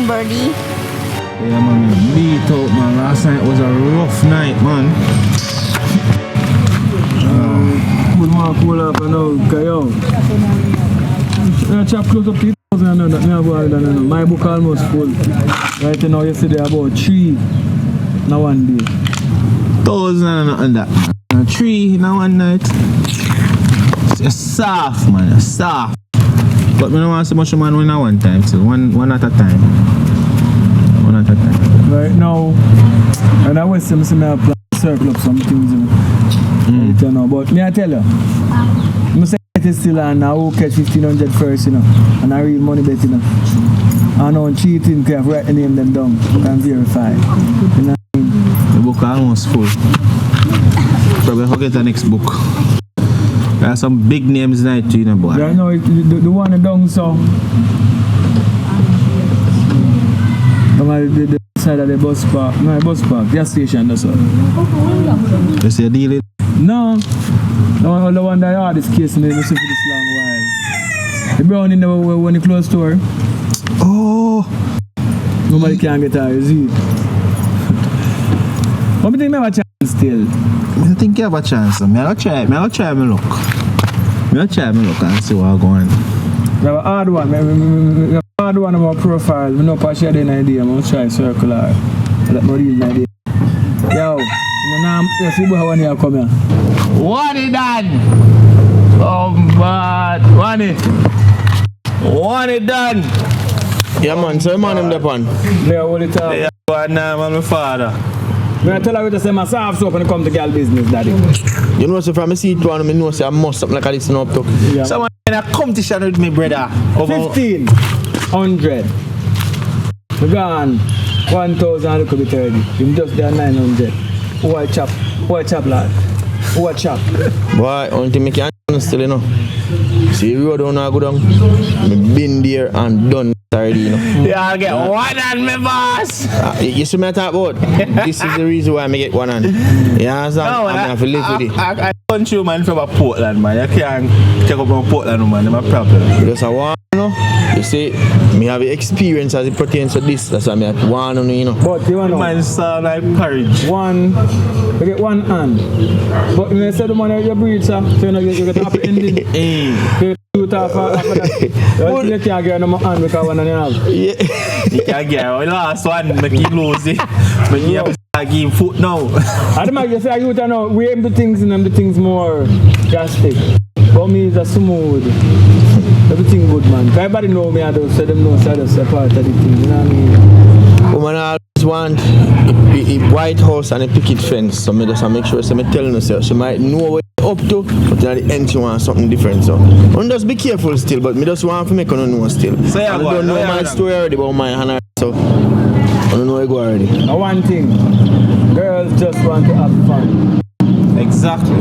birdie. Yeah, man, beat out, man. Last night was a rough night, man. Good man, cool up and now, yo. I chop close up to 2,000 that my book almost full. Right now, yesterday about 3 now one day. 1,000 and that. 3 in one night. It's soft, man. It's soft. But we don't want so much man in one time, so one at a time. One at a time. Right now, and I was some plan circle up some things. You know. But me I tell you, I say it is still on now who catch 1,500 first, you know, and I real money bet, you know. I know cheating, can write the name them down and verify. You know what I mean? The book almost full. Probably forget the next book. There are some big names tonight too, you know, boy. Yeah, no, the one down so. The side of the bus park, no, bus park, gas station, that's all. You see a deal it? No, the one that I had this case in the for this long while. The brown in the when the closed store. Oh! Nobody can get out, you see. But I think I have a chance still. I think you have a chance. I'm going to try my luck. I'm going to try my luck and see what I'm going. I have a hard one. I have a hard one about profile. I know if I share the idea, I'm going to try circular. Let me read the idea. Yo, you see how one here come here. What it done? Oh, man. One it done. Yeah, man. So, man, I'm the pan. Yeah, all the time. Yeah, but now I'm my father. I tell her to say myself so when it comes to girl business, daddy. You know, so from I see it one, I know say I must something like I listen up to. Yeah. Someone in a competition with me, brother. 1,500. We gone 1,000, it could be 30. You just there 900. What chop, lad? What chop? Boy, only me can still, you know. See, the road don't go down. I've been there and done already, you know. Yeah, I'll get one on me, boss. You see me talk about? This is the reason why I get one on. You understand? No, I'm going to live with it. I punch you, man, from a Portland, man. You can't take up from Portland, man. That's my problem. Just a one, you know. You see, me have experience as it pertains to this. That's why I want to know, you know. But you want to know? Man, sound like courage. You get one hand. But when you say the money you breathe, sir, so you get happy ending. You shoot off after that. You can't get no hand because one and a half. You can't get the last one, make you lose it. But you have to start giving foot now. I don't mind, you say you know, we aim the things and the things more drastic. For me, it's a smooth. Everything good, man. Everybody know me, I don't say them know, so that's a part of the thing, you know what I mean? Woman always want a White House and a picket fence, so I just make sure so I'm telling her she might know what it's up to, but at the end she wants something different. So I just be careful still, but I just want to make her know still. So yeah, I don't know my story already about my hand, so I don't know where I go already. One thing, girls just want to have fun. Exactly.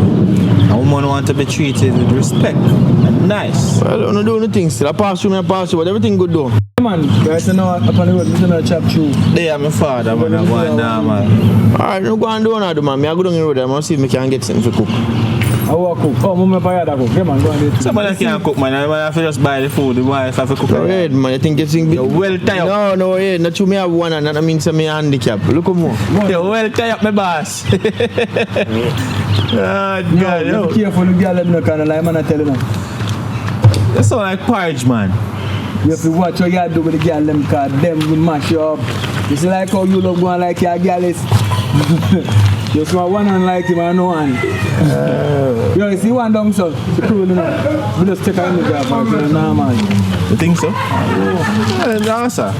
A woman want to be treated with respect and nice. Well, I don't do anything still. I pass through, but everything good though. Man, right now, up on the road, I'm going to chop through. They are my father, man. I'm going down, man. Alright, I'm going to do another, man. I go down the road, I'm going to see if I can get something to cook. I walk cook. Oh, I'm going to cook. Yeah, man, go and do it. Somebody can't cook, man. I have to just buy the food. The wife have to cook. Red, man. I think it's You're well tied up. No, yeah. Not you, me have one, and that means I'm handicap. Look at more. You're well tied up, my boss. Oh, God, yo. Be careful, the girl, let me know, kind of like, man, I tell you now. That sound like porridge, man. You have to watch what you do with the girl, them, because them will mash you up. You see, like how you love going like your girl is. You see one hand like him and no one. Yo, you see one down, so it's cool, you know. We just take her in the job, man. Nah, man. You think so? Yeah, the answer.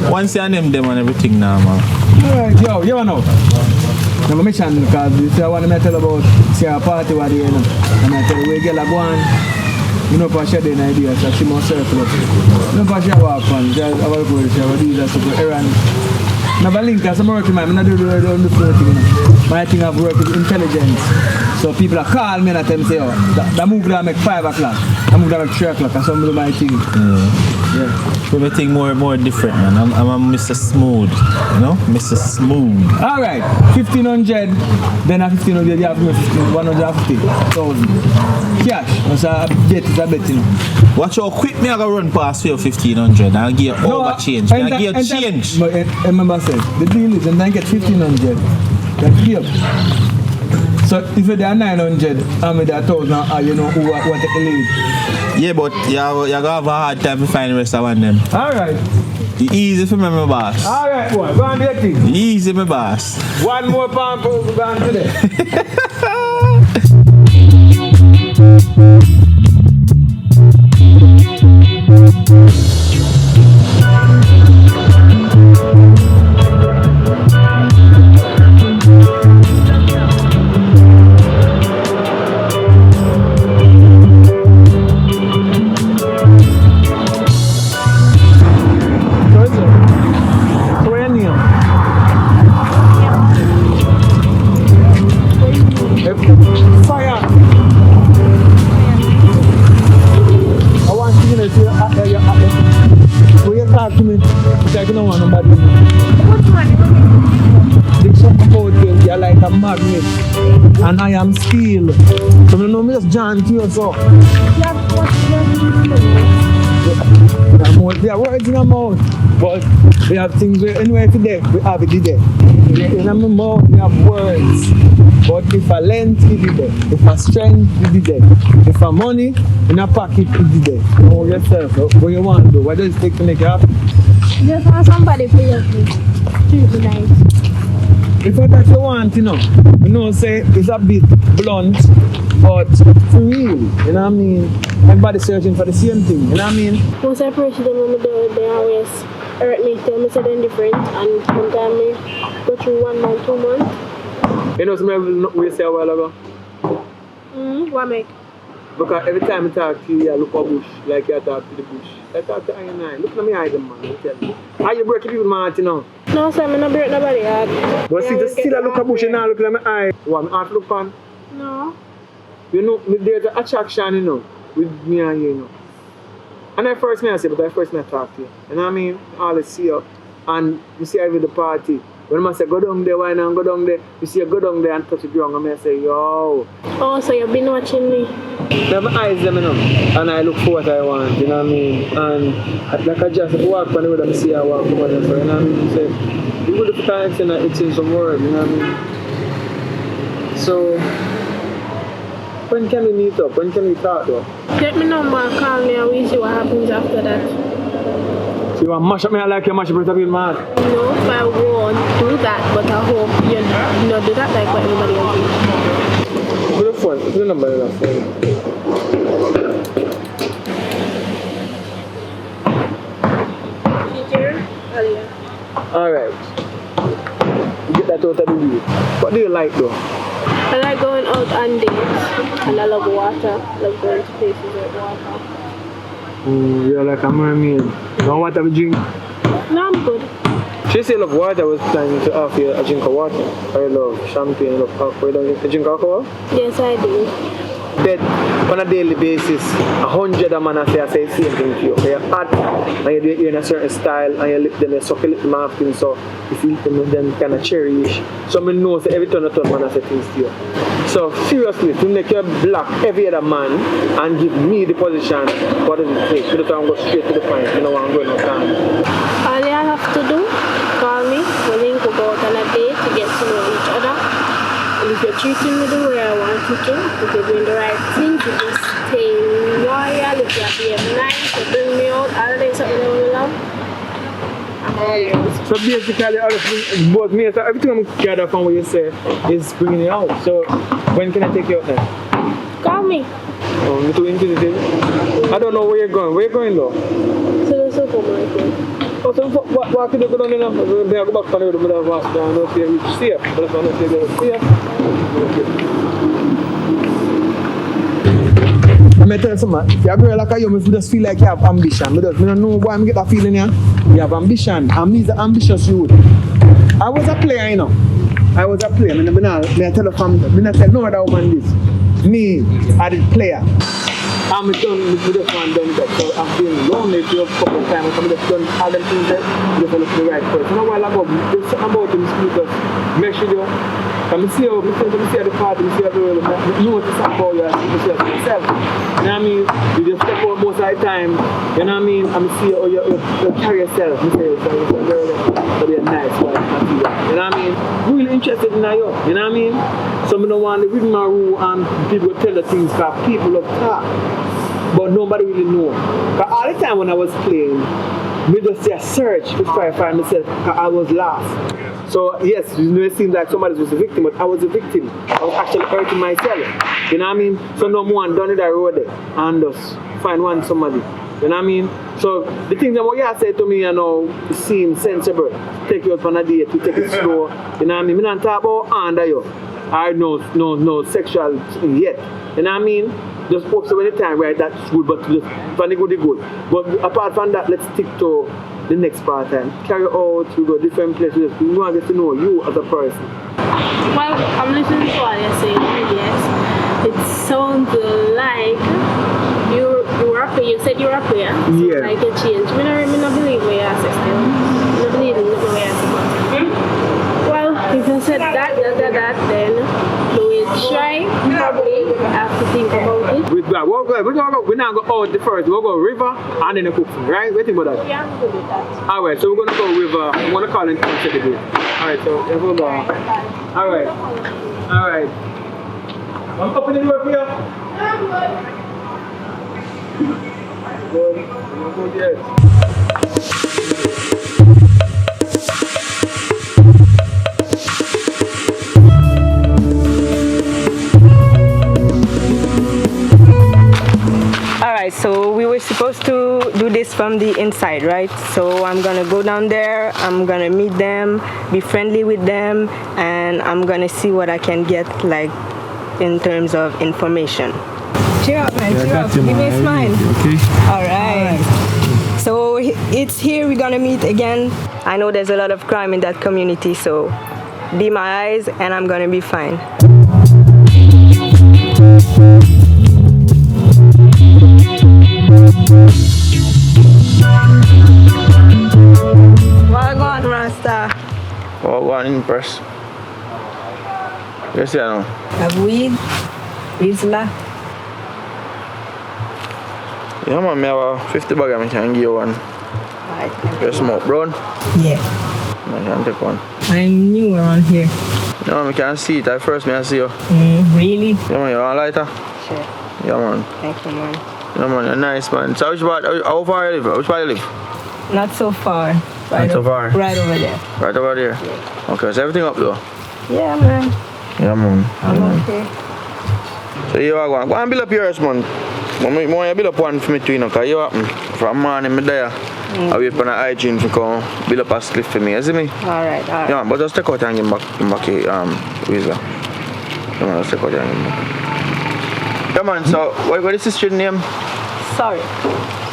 Once you name them and everything now, man. Alright, yo, you know. I'm going to mention because this is what I tell about say a party what you know. And I tell you, we get a go on. You know, for share the idea, so she must circle up. You know, for share walk on. Just have a go to share what these are super errand. Now, I link as I'm working, man. I'm not doing the flow thing, you know. My thing I've worked with intelligence. So people are call me and I tell me say, oh, that move that make 5 o'clock. That move that make 3 o'clock. And some do my thing. Yeah. So I think more different, man. I'm a Mr. Smooth, you know? Mr. Smooth. Alright, 1,500. Then at 1,500 you have to make 150,000. Cash. So a bet is a bet, you know. Watch how quick me I go run past for your 1,500. I'll give you over change. I'll give you change. But remember I said, the deal is and then get 1,500. That's deal. So if you're there 900, I'm with that 1,000, you know who what take the lead. Yeah, but you're gonna have a hard time to find the rest of one them. Alright. Easy for me, my boss. Alright, boy, go on do your thing. Easy, my boss. One more pound for go on today. And I am steel. So you know me just John to you so. They are words in our mouth. But we have things where anywhere today, we have it today. In our mouth we have words. But if I length it is there. If I strength it is there. If I money in a pocket it is there. Know yourself. What you want to do? What does it take to make it happen? Just want somebody to help me. Tonight. If that's what you want, you know, say it's a bit blunt, but for real, you know what I mean? Everybody searching for the same thing, you know what I mean? Once I approach them, they always hurt me, tell me something different, and sometimes I go through 1 month, 2 months. You know something we say a while ago? What make? Because every time I talk to you, I look at bush, like you talk to the bush. I talk to I and I. Look at me eyes, man, I tell you. How you break people, man, you know? No, sir, I'm not break nobody heart. But see, still I look at bush and I look at my eye. What, my heart look on? No. You know, there's an attraction, you know, with me and you, you know. And I first may I say, but I first may I talk to you. You know what I mean? I always see you. And you see I with the party. When I say go down there, why not go down there? You see you go down there and touch the ground and I say, yo. Oh, so you've been watching me? Now my eyes them, you know, and I look for what I want, you know what I mean? And like I just walk on the road and see I walk over there, so, you know what I mean? So, you would have times and it's in some word, you know what I mean? So, when can we meet up? When can we talk though? Let me know, man, call me and we'll see what happens after that. So you want to mash up me like you mash up with a man? No, I won't do that, but I hope you not do that like what everybody else do. Put the phone, put the number in the phone. Teacher, Alia. Alright. You get that out of the way. What do you like though? I like going out on dates, and I love water. I love going to places with water. You're like a mermaid. You want water to drink? No, I'm good. She said love water. I was planning to offer you a drink of water. I love champagne, I love alcohol. You don't drink alcohol? Yes, I do. That on a daily basis, 100 a man I say the same thing to you. You're hot and you do it in a certain style and you lip them, you suck your lip after, so you feel them then kind of cherish. So I know that every turn of turn man I say things to you. So seriously, to make you block every other man and give me the position, what does it take? You don't want to go straight to the point, you don't want to go no time. All you have to do, call me, we link, we go out on a date to get to know each other. And if you're treating me the way I want you to, if you're doing the right thing, if you're staying loyal, if you're being nice, you bring me out, all the something that we love, I'm all yours. So basically, both me and everything I'm gathered from what you say is bringing it out. So when can I take you out then? Call me. Oh, you're too inquisitive. I don't know where you're going. Where you going though? To the supermarket. Oh, so what could you go down there now? I go back on the road, but I was down there, it's safe. But if I don't say it's safe. I'm going to tell you something. You're a girl like you, you just feel like you have ambition. I don't know why I get that feeling here. You have ambition. And me is an ambitious youth. I was a player, you know. I was a player. Me I tell the family. Me not tell no other woman this. Me, I did player. I'm done with the one done that. So I've been lonely for a couple of times. I'm just done all them things that you have to look for the right person. A while ago, there's something about them speakers. Make sure you come see how the party, see how the world, you know what to say about you, see yourself. You know what I mean? You just step out most of the time. You know what I mean? I'm see how you carry yourself. You say so be a nice wife, you know what I mean? Really interested in you. You know what I mean? So I don't want to read my rule and people tell the things because people love talk. But nobody really know. But all the time when I was playing, we just say a search to try to find myself because I was lost. So yes, it seems like somebody was a victim, but I was a victim. I was actually hurting myself. You know what I mean? So no one done it that road there and just find somebody. You know what I mean? So the things that what you say to me, you know, seem sensible. Take you out on a date, you take it slow. You know what I mean? I don't talk about under you. I no sexual thing yet. You know what I mean? Just hope so anytime, right? That's good, but just find the good. But apart from that, let's stick to the next part and carry out, we go different places. We want to get to know you as a person. Well, I'm listening to what you're saying, yes. It sounds like you were a player. You said you were a player. So Yeah. like a change. I don't believe what you said still. I don't believe in what you said. Well, if you said that, then we will try. Probably have to think about it. We're not going out the first. We'll go river and then the cooking, right? What do you think about that? Yeah, I'm good with that. Alright, so we're going to go river. I'm going to call it concept again. Alright, so let's go. Alright. I'm opening the door for you. I'm good. Good. I'm going to go there. Alright, so we were supposed to do this from the inside, right? So I'm gonna go down there, I'm gonna meet them, be friendly with them, and I'm gonna see what I can get, like, in terms of information. Cheer up, man, cheer up. Give me a smile. Okay. Alright. So it's here we're gonna meet again. I know there's a lot of crime in that community, so be my eyes and I'm gonna be fine. Wagwan Rasta. One in press. Yes, I know. Have weed, Isla. Yeah, man, I have 50 bag and I can give you one. Alright. You smoke brown? Yeah. I can take one. I'm new around here. No, I can't see it. At first, I see you. Really? Yeah, man, you want a lighter? Sure. Yeah, man. Thank you, man. Yeah, man, you're nice, man. So, how far you live? Which part you live? Not so far. Not so far? Right over there. Right over there? Yeah. Okay, is everything up though? Yeah, man. Yeah, man. I'm okay. So, you are going. Go and build up yours, man. I want you build up one for me too, you know, because you happen. From morning, I'm there. I wait for the hygiene to come build up a slip for me, you see me? Alright. Yeah, man, but just take out and give back visa. Yeah, man, just take out and give back. Yeah, man, so what is this student name? Sorry.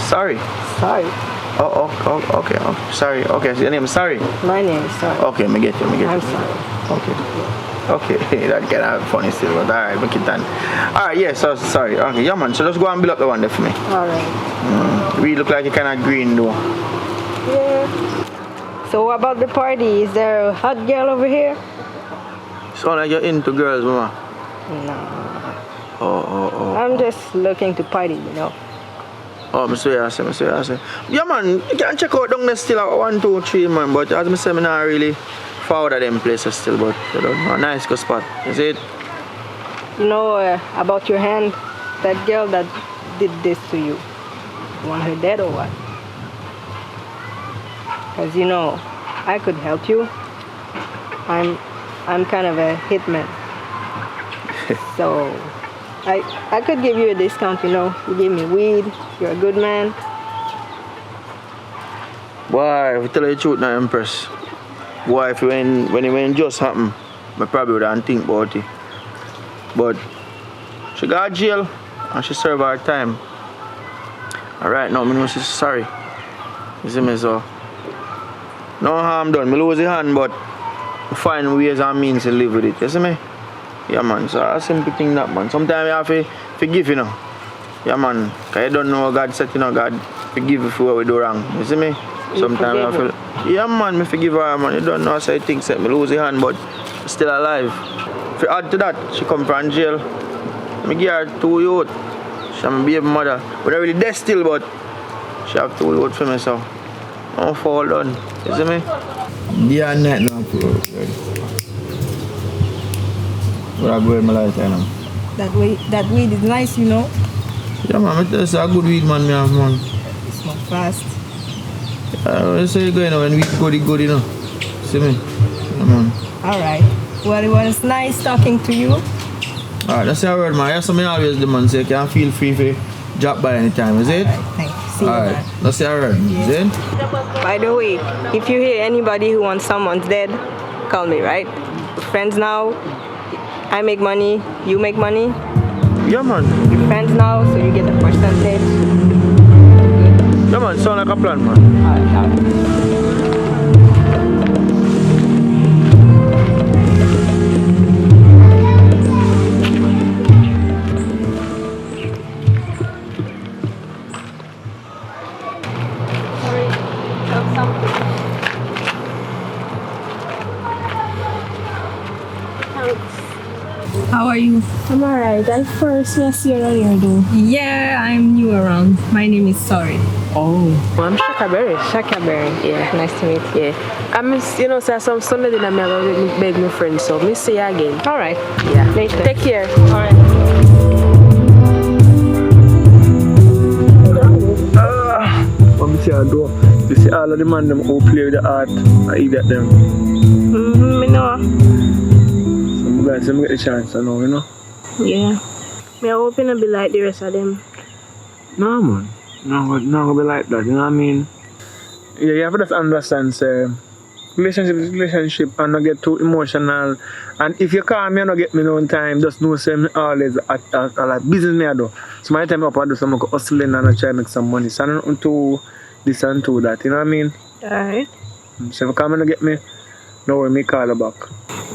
Sorry. Oh, okay. Sorry. Okay, so your name is Sorry? My name is Sorry. Okay, me get you. I'm sorry. Okay, that get out funny still, but alright, make it done. Alright, yeah, so sorry. Okay, yeah, man, so just go and build up the one there for me. Alright. We look like you kind of green though. Yeah. So about the party, is there a hot girl over here? Sound like you're into girls, mama. No. Oh. I'm just looking to party, you know. Oh, I say. Yeah, man, you can check out down there still at 1, 2, 3, man. But as I say, I'm not really forward at them places still. But, you know, a nice good spot. You see it? You know about your hand? That girl that did this to you. You want her dead or what? Because, you know, I could help you. I'm kind of a hitman. So I could give you a discount, you know. You give me weed, you're a good man. Boy, if you tell you the truth now, Empress. Boy, if when it just happened, I probably wouldn't think about it. But she got to jail and she served her time. Alright, now I know she's sorry. You see me, so no harm done. I lose the hand, but find ways and means to live with it, you see me? Yeah man, so a simple thing that man. Sometimes you have to forgive, you know. Yeah man, cause you don't know what God said, you know, God forgive you for what we do wrong. You see me? Sometimes I feel, yeah man, me forgive her man. You don't know how I think that me lose the hand but still alive. If you add to that, she come from jail. Me give her 2 youth. She my baby mother. We're not really dead still but she have 2 youth for me so I don't fall down. You see me? Yeah, night now, bro. What I go in my life, you know. That weed is nice, you know. Yeah, man, it's a good weed, man, me have, man. It's not fast. I say you go, you know, when we good, you know. See me? Yeah, man. Alright. Well, it was nice talking to you. Alright, that's your word, man. That's something I always do, man. So you can feel free to drop by anytime, is it? Alright, thanks. See you, Alright, man. that's your word, is it? By the way, if you hear anybody who wants someone's dead, call me, right? We're friends now. I make money, you make money. Yeah man. We're friends now, so you get a percentage. Yeah man, sound like a plan man. Alright. How are you? I'm alright. I first see you around here though. Yeah, I'm new around. My name is Sorry. Oh. I'm Shakaberry. Shakaberry, yeah, nice to meet you. Yeah. I miss, you know, say some Sunday dinner, I'm going to beg my friend, so miss see you again. Alright, Yeah. later. Take care. Alright. What me say I do? You see all of the man them who play with the art, I idiot them. Me know. Some guys them get the chance, I know, you know? Yeah. Me I hope you not be like the rest of them. No, man. No, gonna be like that, you know what I mean? Yeah, you have to just understand, say, relationship and not get too emotional. And if you call me and not get me no time, just know say me always at like business me I do. So my time up I do some hustling and I try to make some money. So I'm not too this and too that, you know what I mean? Alright. So if you come and not get me, no worry, me call you back.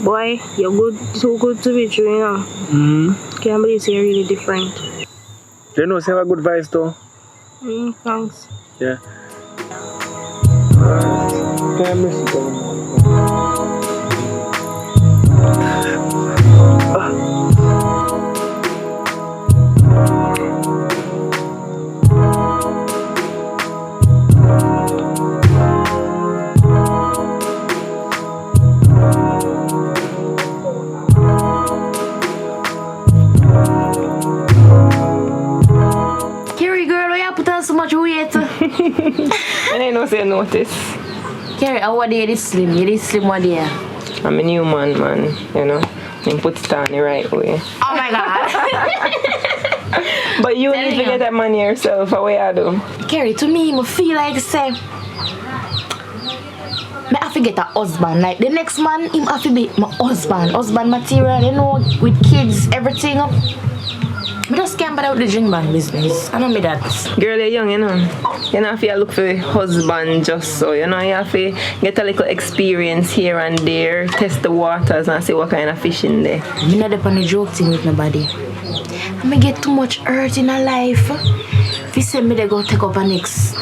Boy, you're good, too good to be true, you know. Can't believe you're really different. You know, say have a good voice though. Thanks. Yeah. Can't miss it though. Carrie, girl, why you put on so much weight? I didn't know say you notice. Carrie, how are you this slim? You this slim one day? I'm a new man, you know. And put it on the right way. Oh my god. But you need to get that money yourself, what you do? Carrie, to me, I feel like say I have to get a husband. Like the next man, him have to be my husband. Husband material, you know, with kids, everything. I just can't bother with the drink band business. I don't mean that. Girl, you're young, you know. You know, if you look for a husband just so, you know, you have to get a little experience here and there, test the waters and see what kind of fish in there. I'm not up on the joke thing with nobody. I may get too much hurt in a life. If you say me they go take up a next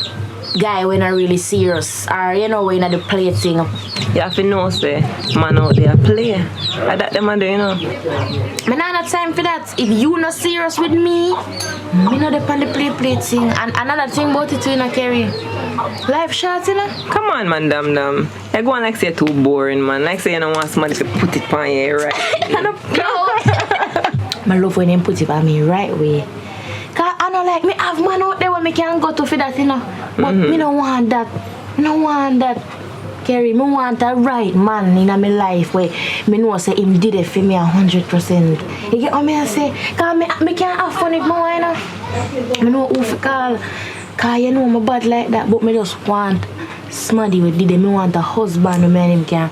guy when I really serious, or you know, when I the play thing. You have to know, say, man out there play. And that them do, you know. I not have time for that. If you not serious with me not up on the play thing. And another thing about it, you know, Carrie. Life short, you know. Come on, man, damn. You go on like say you're too boring, man. Like say you don't want somebody to put it on you right. I love when they put it on me right way. Cause I know like me have man out there where me can go to for that, you know. But me don't want that. Me don't want that. Carrie, me want a right man in my life where me know say him did it for me 100%. You get what me say? Cause me can't have fun if me want, you know. Me know who to call. Cause you know me bad like that, but me just want somebody who did it. Me want a husband who me and him can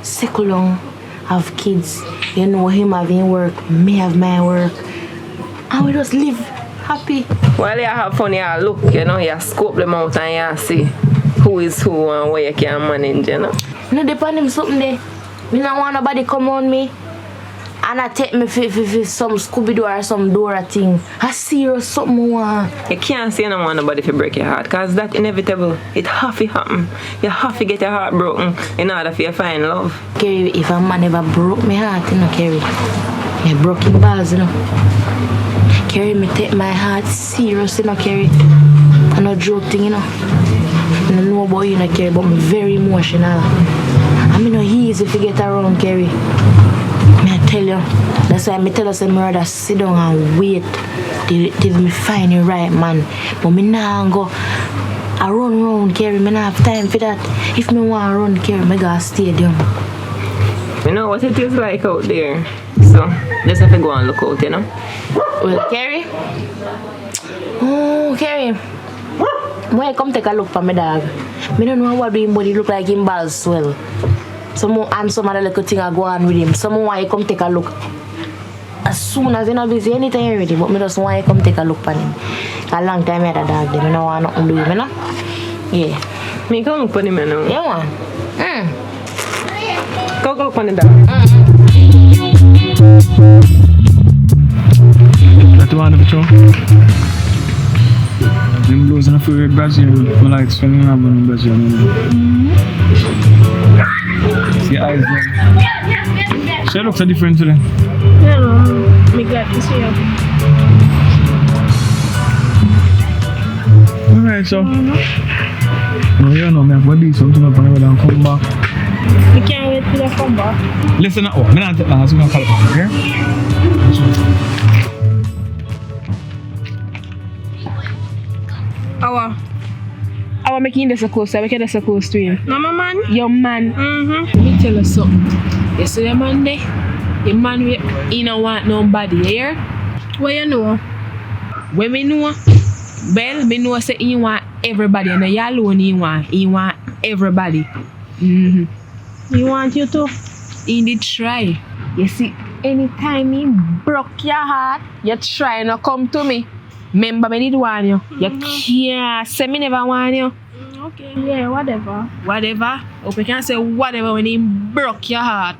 settle down, have kids. You know, him having work, me have my work. And we just live happy. Well, you have fun, you look, you know, you scope them out and you see who is who and where you can manage, you know. No, depend him something there. Me don't want nobody come on me and I take me for some Scooby-Doo or some Dora thing. I serious something more. You can't say no want nobody to break your heart, cause that's inevitable. It have to happen. You have to get your heart broken in order for you to find love. Kerry, if a man ever broke my heart, you know, Kerry, me broke him balls, you know. Kerry, me take my heart serious, you know, Kerry. I no joke thing, you know. I don't know about you, you know, Kerry, but I'm very emotional. I mean, no easy to get around, Kerry. Me I tell you, that's why me tell us I'm rather sit down and wait till me find the right man. But me nah go I run round, Kerry. Me nah have time for that. If me want to run, Kerry, me gotta stay down. You know what it is like out there, so just have to go and look out, you know. Well, Kerry. Oh, Kerry. Why come take a look for my dog? Me don't know what him body look like him balls swell. Some other little thing I go on with him. Someone want you come take a look. As soon as you know busy, anytime you're ready, but me just want you come take a look for him. A long time I had a dog there. Me don't want nothing to do with him, you know? Yeah. Me come look for him, you know. Yeah, man. Go look for the dog. That's the one of the show. Them blues and a few red Brazil. I like spending time in Brazil. See eyes there. She looks so different today. Yeah, no, I'm glad to see you. Alright, so. No, you know, me have to do something up and come back. You can't wait till you come back. Listen, I'm not take long, so I'm going to call it back, okay? I want making this so close. I make it so close to you. No, my man. Your man. Mm-hmm. Let me tell you something. You see your man there? Your man, he don't want nobody here. What you know? When we know, well, we know say he want everybody. And you alone he want everybody. He want you to? He did try. You see, anytime he broke your heart, you try not come to me. Remember me did want you. You can't say me never want you. Okay. Yeah, whatever. Whatever. Hope you can say whatever when he broke your heart.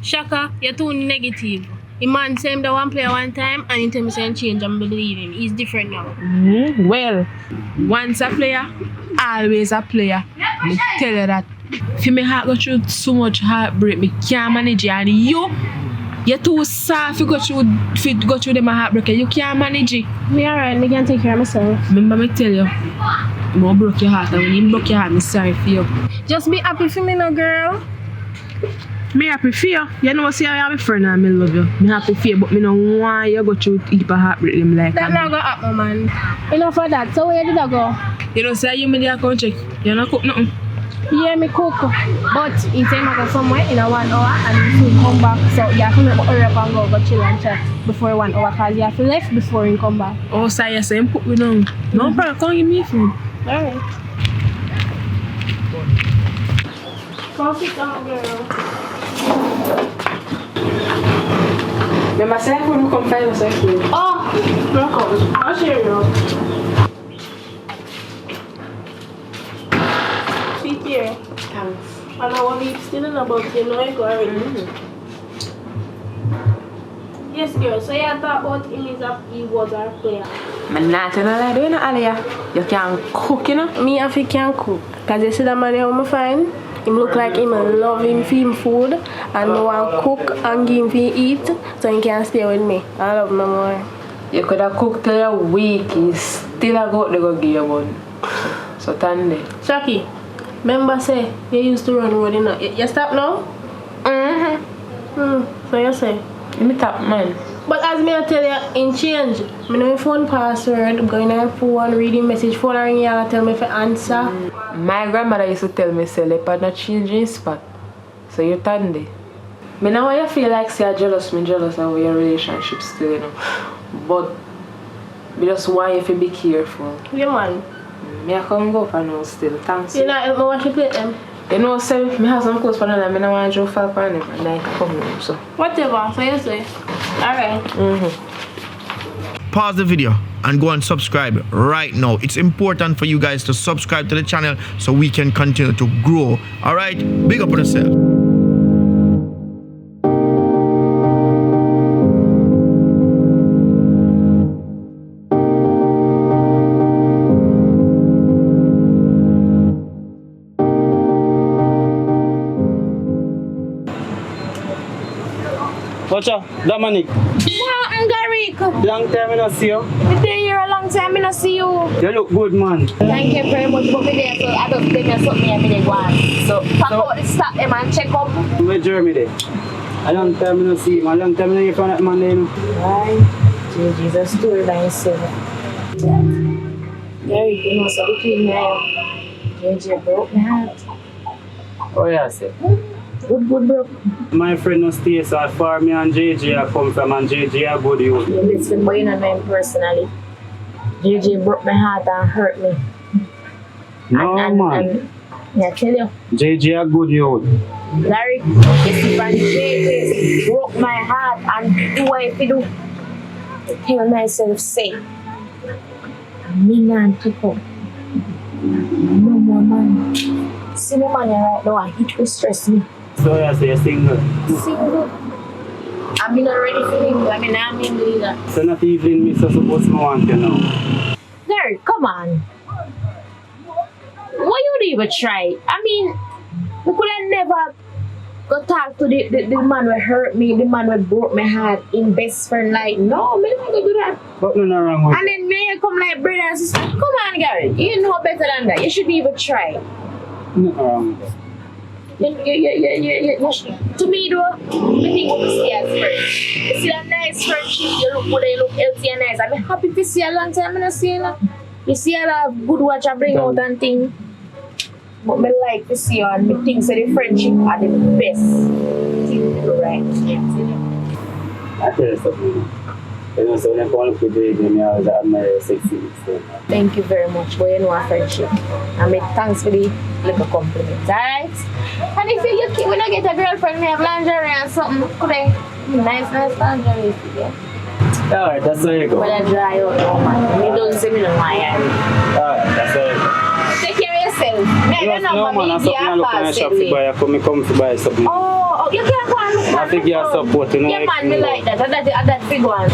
Shaka, you're too negative. The man said him the one player one time and he tell me say change and believe him. He's different now. Well, once a player, always a player. Me tell you that. If my heart go through so much heartbreak, me can't manage it. And you're too soft to go through them heartbreak. You can't manage it. Me alright, me can take care of myself. Remember me tell you, you broke your heart, and when you broke your heart, I'm sorry for you. Just be happy for me now, girl. Me happy for you. You know, see, I have a friend and I love you. Me happy for you, but me don't want you go through deep heartbreak them like that. Not gonna happen, man. Enough for that. So where did I go? You know, say you made the account check. You don't cook nothing. Yeah, me cook. But he say I go somewhere in a 1 hour and he will come back. So you have to hurry up and go chill and chat before 1 hour because you have to leave before he come back. Oh, so you say put me down. No problem, come give me food. Alright. Come sit down, girl. Remember, say I couldn't come find us food. Oh, welcome. I'll share you. Sit here. Thanks. And I want to be still in about you know you go already. Yes, girl. So you thought about him he was our player. I'm not telling you that, you know, Alia. You can cook, you know? Me, I can cook. Because you see that man here, I'm fine. Him look like him love him for him food. And I want to cook and give him to eat. So he can stay with me. I love my more. You could have cooked till you're weak. You still have got to go give you one. So, Tande. Shaki, remember say you used to run road, you know. You stop now? So you say? Let me tap man. But as me I tell you, in change, I know my phone password, going on phone, reading message, phone ring you and tell me for answer. My grandmother used to tell me, say, leopard not changing spot. So you Tande. Me know why you feel like say you're jealous, me jealous of your relationship still, you know. But we just want you to be careful. Yeah, man. Me I come go for now still, thanks. You know, help me wash your plate them. You know, say, me have some clothes for now, and I want to fall for him, and I come home, so. Whatever, so you say. Alright. Pause the video and go and subscribe right now. It's important for you guys to subscribe to the channel so we can continue to grow. Alright, big up on yourself. Watcha, Dominic. What, Garrick? Long time I not see you. I've been here a long time, I don't see you. You look good, man. Thank you very much for me there, so I just take me something and me go on. So, pack out the stop them and check up. Where Jeremy there? A long time I not see him. A long time I not hear from that man there. Right. JJ's a story by himself. Garrick, you know, so between me and JJ broke my heart. Oh, yeah, sir. Good, bro. My friend no stay so far. Me and JJ I come from, and JJ a good youth. You listen, but you don't know him personally. JJ broke my heart and hurt me. No, man. And yeah, I tell you, JJ a good youth. Larry, you see, when JJ broke my heart and do what I do, I tell myself, say, me not pick up. No more man. See me man right now, it will stress me. So yeah, so you're single. Single. I'm not ready for him. I'm not mingle either. So not even me so supposed to want you now. Larry, come on. Why you don't even try? I mean, we could have never go talk to the man who hurt me, the man who broke my heart in best friend like, no, me not gonna do that. But no wrong with And then me come like brother and sister. Come on, Gary, you know better than that. You should even try. no wrong with that. To me though, I think we see as friends. You see that nice friendship, you look good, you look healthy and nice. I'm happy to see a long time I not see you. You see a lot of good watch I bring out and thing. But I like to see you and I think so the friendship are the best thing to do right. I tell you something. You know, so when I call up with JJ, I always admire sexy. So. Thank you very much for your friendship. I mean, thanks for the little compliments, alright? And if you when I get a girlfriend, we have lingerie and something, could I? Nice lingerie for you. Alright, that's where you go. But I dry out, no man. You don't see me no my eye. Alright, that's where you go. Take care of yourself. No, man, I'm something I look on the shop to buy. I come to buy something. Oh, you can't go and look. I think you are supporting. Yeah, man, me like that. That big one.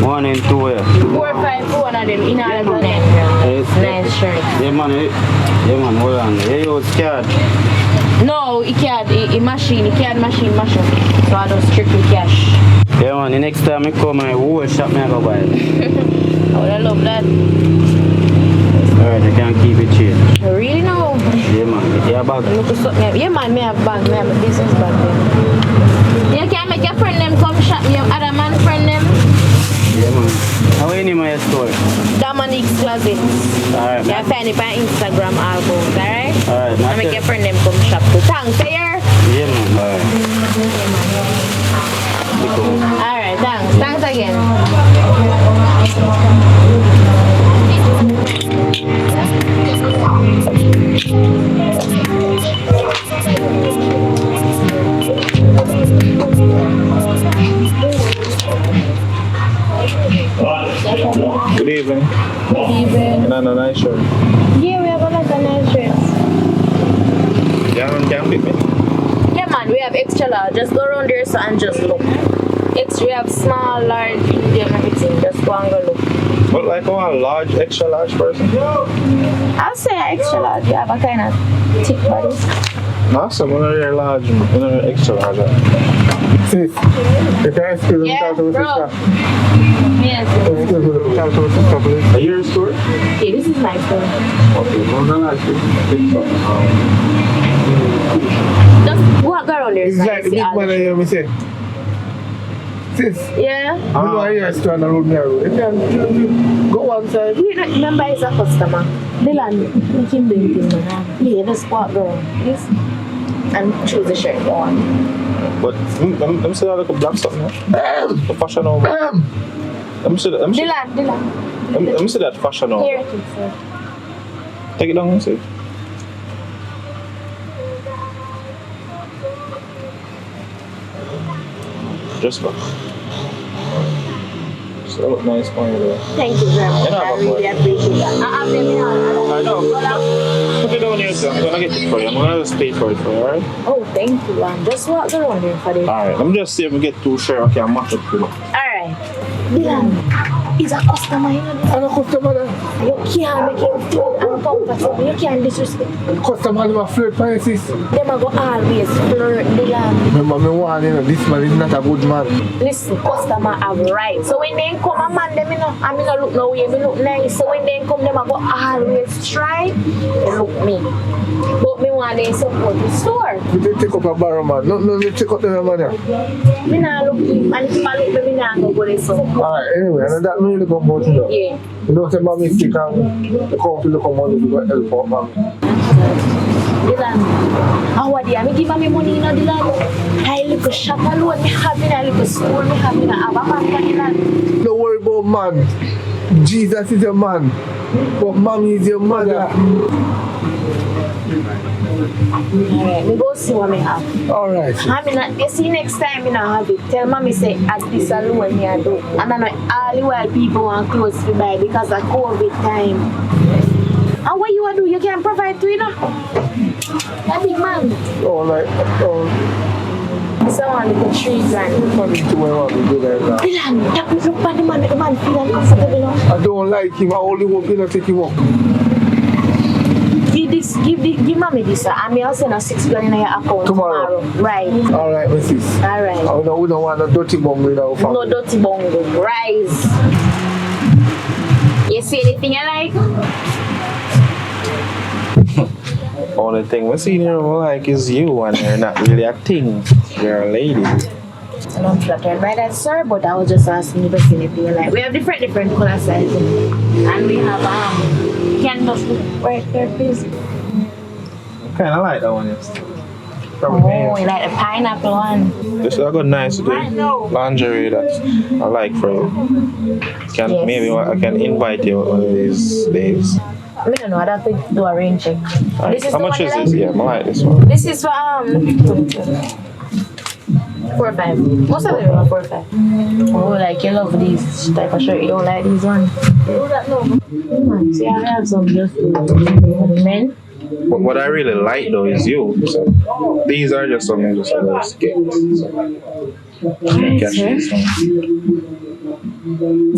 1 and 2, yeah. 4, 5, 4 of them in all of them. Nice shirt. Yeah, man, hold on. Hey, you scared? No, he can't. He machine. He can't machine. So I don't strictly cash. Yeah, man, the next time I come, I will shop me, I go buy it. I would love that. Alright, you can keep it cheap. Really no. Yeah, man, get your bag. Yeah, man, me have bag. Me have a business bag. You can make your friend them come shop. Your other man friend them. Yeah, man. How are you in my store? Dominic's Closet. Alright, You can find it on Instagram albums, alright? Alright, I make your friend them come shop too. Thanks, here. Yeah, man, alright. Alright, thanks. Thanks again. Good evening. Good evening. And a nice shirt. Yeah, we have a lot of nice shirts. Can fit me? Yeah, man, we have extra large. Just go around there so and just look. Extra, we have small, large, medium, everything. Just go and go look. But like a large, extra large person? I'll say extra large. You have a kind of thick body. No, so one of your large, one of your extra large. Sis, you can excuse me Yeah, talk to my bro. sister. Yes. Excuse me talk to my sister, please. Are you your store? Okay, this is my phone. Okay, no, no, no. Just walk around there. It's so I like the see big all man the I hear me say. Sis, Yeah. you know I hear a store on the road narrow. You can go one side. We don't remember he's a customer. Dylan, make him do anything, man. Yeah, just walk around. Yes. And choose the shirt you want. But I'm still like a black stuff now. The fashion over. I'm still Dylan. that fashion over. Here it is, sir. Take it down and see. Just go. So look nice on you there. Thank you very much. You know, I really appreciate that. I have them here. I know. Put it down here, sir. I'm gonna get it for you. I'm gonna just pay for it for you, alright? Oh, thank you. Just walk around there for this. Alright, let me just see if we get 2 share. Okay, I'm match up to you. Alright. Dylan, He's a customer, you know. I'm a customer there. You can't make him feel uncomfortable. You can't disrespect. Customer never flirt for your sis. Them are go always flirt the land. Remember me one, you know, this man is not a good man. Listen, customer have right. So when they come, a man them, you know, I mean, I look no way, me look nice. So when they come, them are go always try to look me. But me want them support the store. You did take up a barrow man. No, you take up the man here. Me not look him, and if I look me not go there so. Alright, anyway, and that really come about you know. Yeah. You don't say mommy sick and you come to look on money to help out mommy. Dylan, how are they? I give me money in Dylan. I look a shop alone, me have in a little store, me have in a Dylan. Don't worry about man. Jesus is your man. But mommy is your mother. Alright, me go see what me have. Alright. I mean, you see next time me not have it. Tell mommy say at this alone me I do. And I know all the while people want clothes to buy because of COVID time. And what you want to do? You can provide to you know. That big man. Oh, like, Someone with the 3 grand. money to where mommy do that now. Dylan, that look at the man, make the man feel uncomfortable, you know. I don't like him. I only want you to take him up. Give mommy this, and me also send 6 grand in your account tomorrow. Right. Alright, missus. Alright. We don't want no dirty bungle in our family. No dirty bungle. Rise. You see anything I like? Only thing we see here like is you, and you're not really a thing. You're a lady. And I'm flattered by that, sir, but I was just asking if you see anything you like. We have different color sizes. And we have candles right there, please. I kind of like that one, yes. Oh, you like the pineapple one? This is a good nice lingerie that I like for you. Yes. Maybe I can invite you one of these days. I don't know, I'd have to do a rain check. Right. This is How much is like? this? Yeah, I like this one. This is for 4 or 5. Most of them are 4 or 5. Oh, like you love these type of shirt. You don't like these ones. See, I have some just for men. But what I really like though is you. So these are just something just I just get. So catch these ones.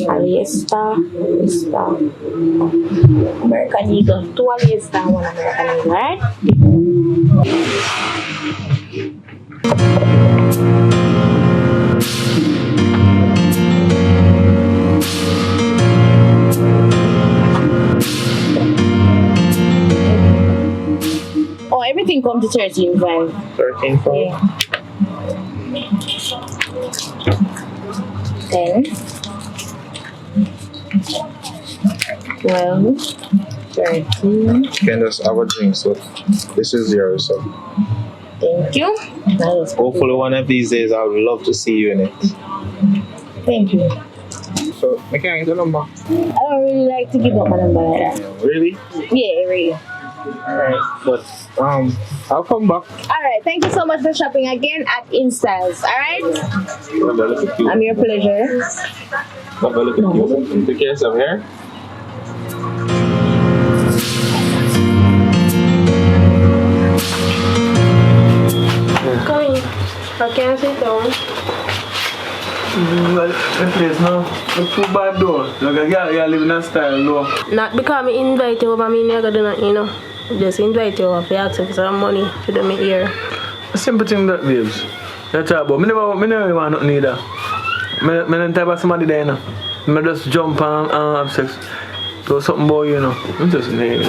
Aliesta, American Eagle. 2 Aliesta, 1 American Eagle, right? Oh, everything comes to 13.5. 13.5. Yeah. 10, 12, 13. You can just have a drink, so this is yours. So Thank you. hopefully one of these days I would love to see you in it. Thank you. So I can't get the number. I don't really like to give up my number like that. Really? Yeah, really. Alright, but I'll come back. Alright, thank you so much for shopping again at InStyles. Alright? I'm your pleasure. Have a look at you. Take care of yourself here. Come in. I can't sit down. Well, the place now, it's too bad though. Like a girl, you live in a style though. Not because I invite you over, me never do nothing, you know. Just invite you over for ask for some money to do me here. A simple thing that, babes. You talk about. Me never want nothing either. Me don't type of somebody there, you know. Me just jump and have sex. Do something about you, you know. I'm just saying.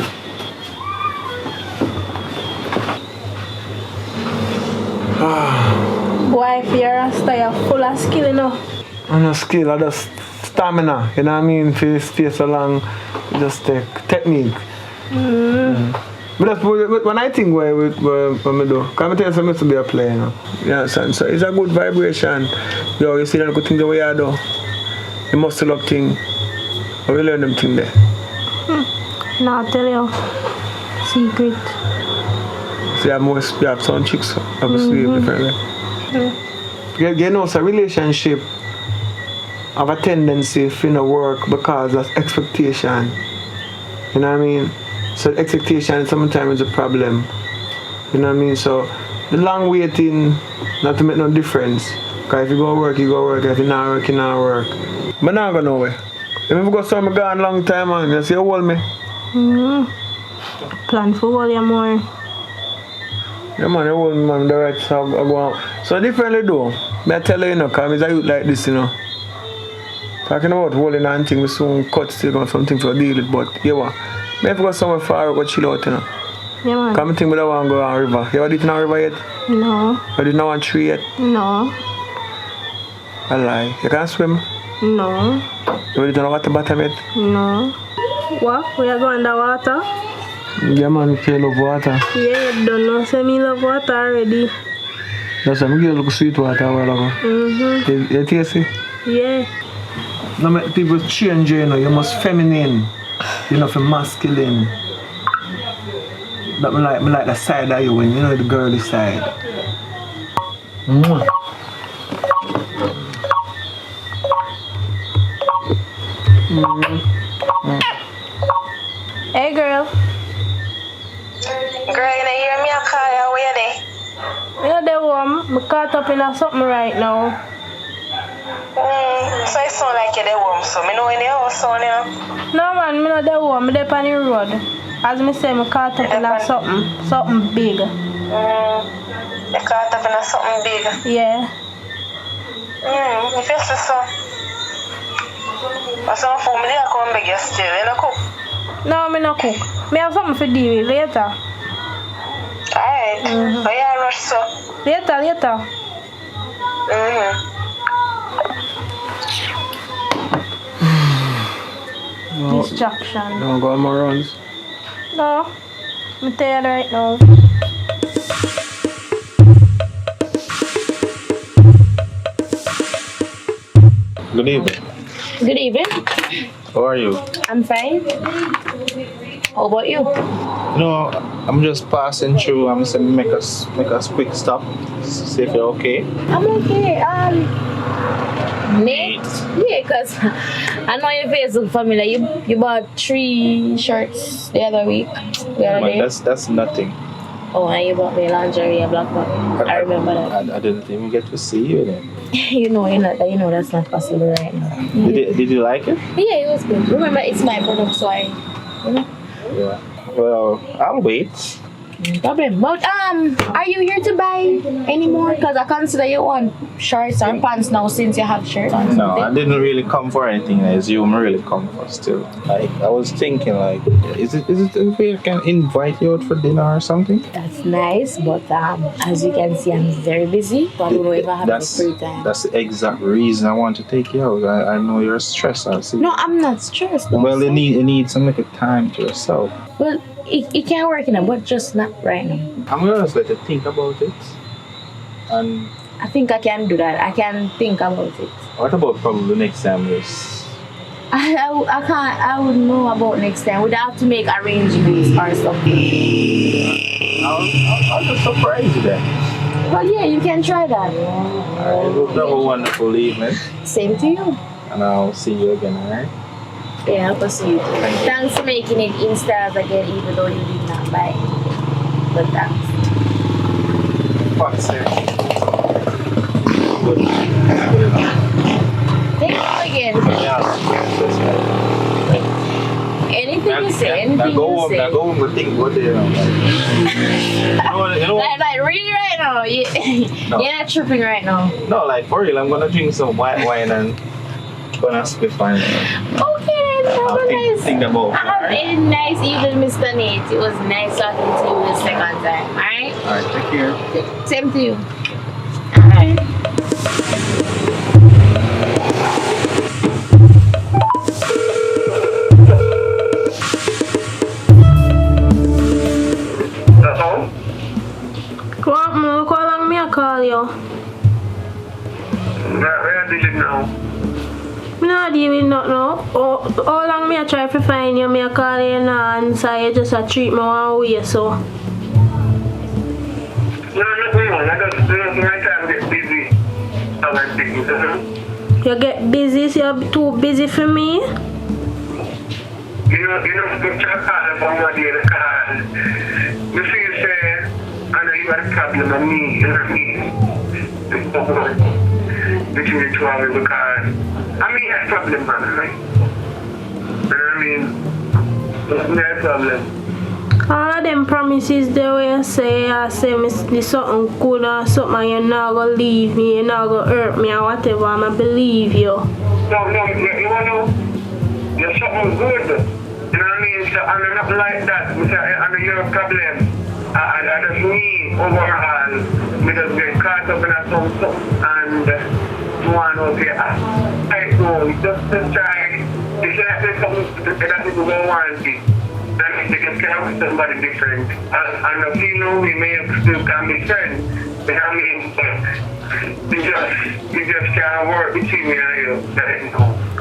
Wife, you're a style full of skill, you know. I'm not skill, I just stamina. You know what I mean? For stay so long, just take technique. But that's when I think what I do. Because I tell you something to be a player, you know. You understand? So it's a good vibration. Yo, you see that good thing the way I do. The muscle up thing. I will learn them thing there. Now tell you. Secret. So you have some chicks obviously differently. You know, it's a relationship have a tendency to work because of expectation. You know what I mean? So expectation sometimes is a problem. You know what I mean? So the long waiting not to make no difference. Because if you go work, you go work. If you not work, you not work. But not go nowhere. If you go somewhere gone long time, man, you see you hold me. Plan for all your more. Yeah, man, you hold me, man, the right so I go on. So differently though. Me I tell you, you know, because I'm a youth like this, you know. Talking about holding on thing, we soon cut still got something for deal with, but you what? Me have to go somewhere far, go chill out, you know. Yeah, man. Because I think we don't want to go on river. You ever did on river yet? No. You did not on tree yet? No. I lie. You can't swim? No. You ever did on water bottom yet? No. What? We are going underwater? Yeah, man, you love water. Yeah, you don't know. Say me love water already. That's why I give you a little sweet water a while ago. You taste it? Yeah. No, make people change, you know. You must feminine. You know, for masculine. That me like the side of you when you know the girly side. Hey, girl. Girl, you hear me? I call you. Where you there? Yeah, the one. I'm caught up in something right now. So it sound like you're the warm, so I know in the house, so now. No, man, I'm not the one. I'm on the road. As I say, I'm caught up in something big. You're caught up in something big? Yeah. If you say so. But some food, I come beg you still. You don't cook? No, I'm not cook. I have something for deal with later. Alright. But you rush so? Later. Distraction. Don't go on my runs. No. I'm tired right now. Good evening. Good evening. How are you? I'm fine. How about you? No, I'm just passing through. I'm saying make us quick stop. See if you're okay. I'm okay. Mate? Yeah, because I know your face look familiar. You bought 3 shirts the other week. The other day. That's nothing. Oh, and you bought me lingerie, a black one. I remember that. I didn't even get to see you then. you know that's not possible right now. Did you like it? Yeah, it was good. Remember, it's my product, so Yeah. Well, I'll wait. No problem. But are you here to buy any more? Because I consider you want shorts or pants now since you have shirts on. No, I didn't really come for anything. I assume I really come for still. Like I was thinking, like, is it okay I can invite you out for dinner or something? That's nice, but as you can see, I'm very busy. So I don't know if I have any free time. That's the exact reason I want to take you out. I know you're stressed. I see. No, I'm not stressed. Well, you need some like a time to yourself. Well, it can work in it, but just not right now. I'm gonna just let you think about it. And I think I can do that. I can think about it. what about probably next time is? I can't. I would know about next time. We'd have to make arrangements or something. I'll just surprise you then. Well, yeah, you can try that. Alright, hope you have a wonderful evening. Same to you. And I'll see you again, alright? Yeah, I'll see you too. Thanks for making it Instas again, even though you did not buy it. But thanks. What's it? Good. Thank you again. Anything you say, anything Now go you home, say. now go home and think what they Like really right now? No. You're not tripping right now. No, like for real, I'm gonna drink some white wine and gonna split fine. Okay, then have a nice. Think about it. Have a nice evening, Mr. Nate. It was nice talking to you the second time. Alright? Alright, take care. Same to you. Alright. What, look how long me I call you? Where did you know? Me not deal with nothing now. How long me I try to find you, me I call you and answer you just a treat me one way so. No, not me, man. I just my time get busy. Other things. You get busy, so you're too busy for me? You know, good chat partner from one day in the car. You see, you say, I know you got a problem with me, you know me. Between the two of you because I mean, a problem, man, right? I mean, what's my problem? All of them promises they will say, I say me something good or something, you're not gonna leave me, you're not gonna hurt me or whatever, I'ma believe you. No, you know, you're something good. You know what I mean? So I'm not like that. I mean, your problem. I just me overall, me just get caught up in something and one of the I know, just try. It's like something that people don't want it. And they can care with somebody different. And I feel we may still can be friends. You know what I mean? It just can't work between me and you.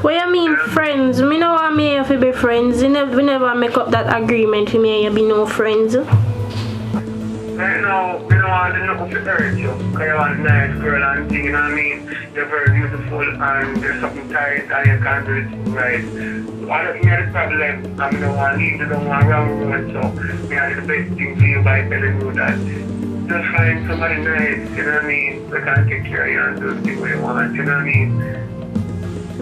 What you mean friends? Me know want me if we be friends. We never make up that agreement with me and you be no friends. Right now, we don't want to look to hurt you. Because you're a nice girl and thing, you know what I mean? You're very beautiful and there's something tight and you can't do it right. I don't think you have a problem. I don't want to leave you, don't want to wrong road. So, we have the best thing for you by telling you that just find somebody nice, you know what I mean? They can take care of you and do the thing you want, you know what I mean?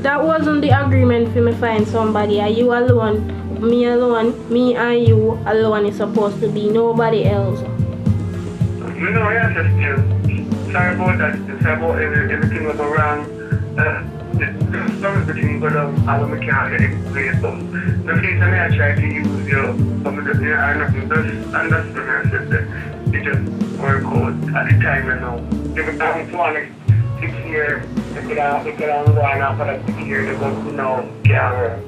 That wasn't the agreement for me find somebody. Are you alone? Me alone? Me and you alone is supposed to be nobody else. You know, yes, still. Sorry about that. Sorry about everything was wrong. Everything but I don't can't explain them. The reason I try to use you, I just understand I said that it just work out at the time, you know. Every time it's 6 years, it could have gone after that 6 years, they go, no, can't work.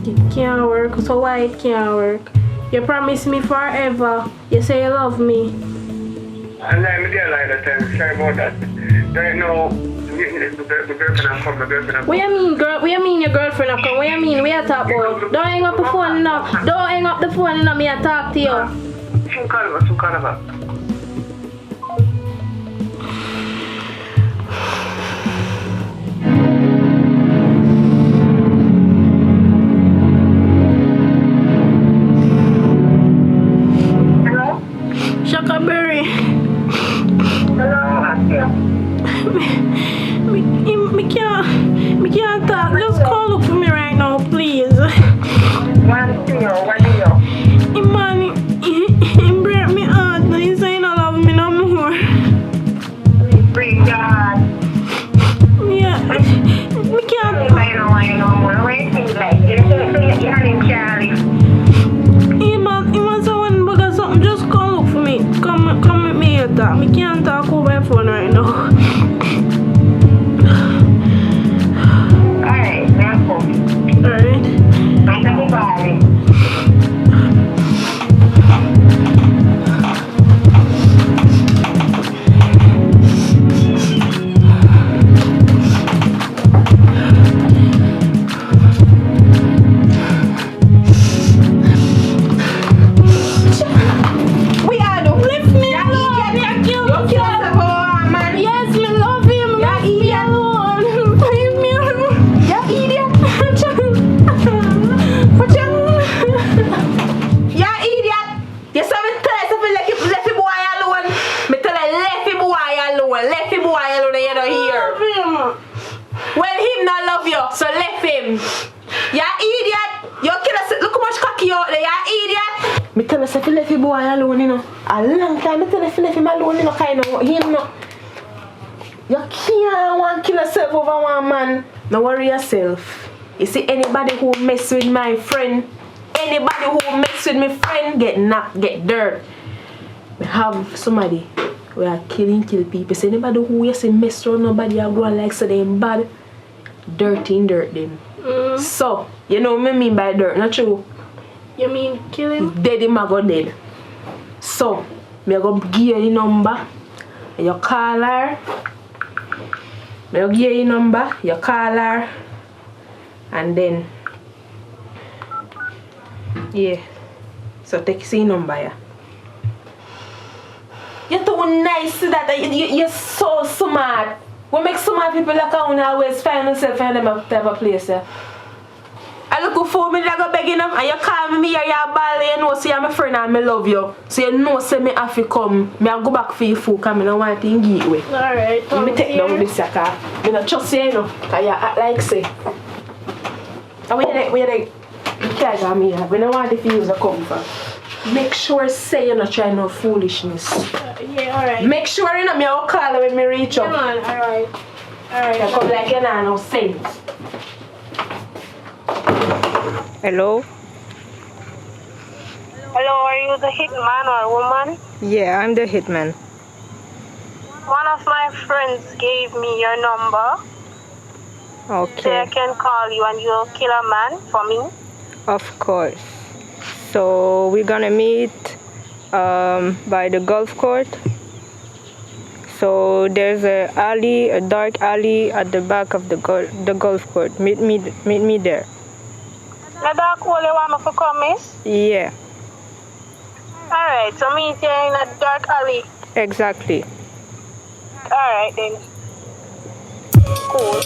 It can't work, so why it can't work? You promised me forever. You say you love me. And let me tell you that, sorry about that. Right now, the girlfriend come, the girlfriend What you mean, girl? What you mean your girlfriend a come? What you mean? We are talk about? Don't hang up the phone now. Don't hang up the phone now. Me a talk to you. Some kind of a. Shakaberry. Hello, Me can't talk. Just call look for me right now, please. what do you? Man, he break me heart. Now he say he don't love me no more. Bring God. Yeah, me can't. I don't want you no more. Wait, like, you're in Charlie. He must have one because something. Just call look for me. Come with me here, talk. Me can't talk over my phone right now. Alright, now go. Alright. I'm going to body. So left him. Ya idiot. You kill look how much cocky out there, ya idiot. Me tell us if you left the boy alone, you know. A long time me tell you if you left him alone, you know, kind of him no. You can't want to kill yourself over one man. No worry yourself. You see anybody who mess with my friend, anybody who mess with my friend get knocked, get dirt. We have somebody we are kill people. So anybody who you see mess around nobody are going like so they bad. Dirty in dirt then. So, you know what I mean by dirt, not true? You mean killing? Dead him a go dead. So, me go give you the number. You call her. Me go give you the number. You call her. And then yeah. So take the number, yeah. You're too nice that you're so smart. What makes smart people like I always find myself in them type of place. I look for me, I go begging them, and you call me here, you're balling, you know, say I'm a friend and I love you. So you know, say me have to come, me I go back for you food, because I don't want to engage with. Alright, Let me take down this, because I don't trust you, you know, because you act like say. And we like carry on me. We don't want the fuse to come from. Make sure say you're not trying no foolishness. Yeah, alright. Make sure you know me I'll call when me reach up. Come on, alright. Alright. You come like you know no sense. Hello? Hello, are you the hitman or woman? Yeah, I'm the hitman. One of my friends gave me your number. So I Okay, can call you and you'll kill a man for me. of course. So we're gonna meet by the golf court. So there's a dark alley at the back of the golf court. Meet me there. The dark hole you want me to come, miss? Yeah, Alright, so meet you in a dark alley. exactly. Alright then. Cool.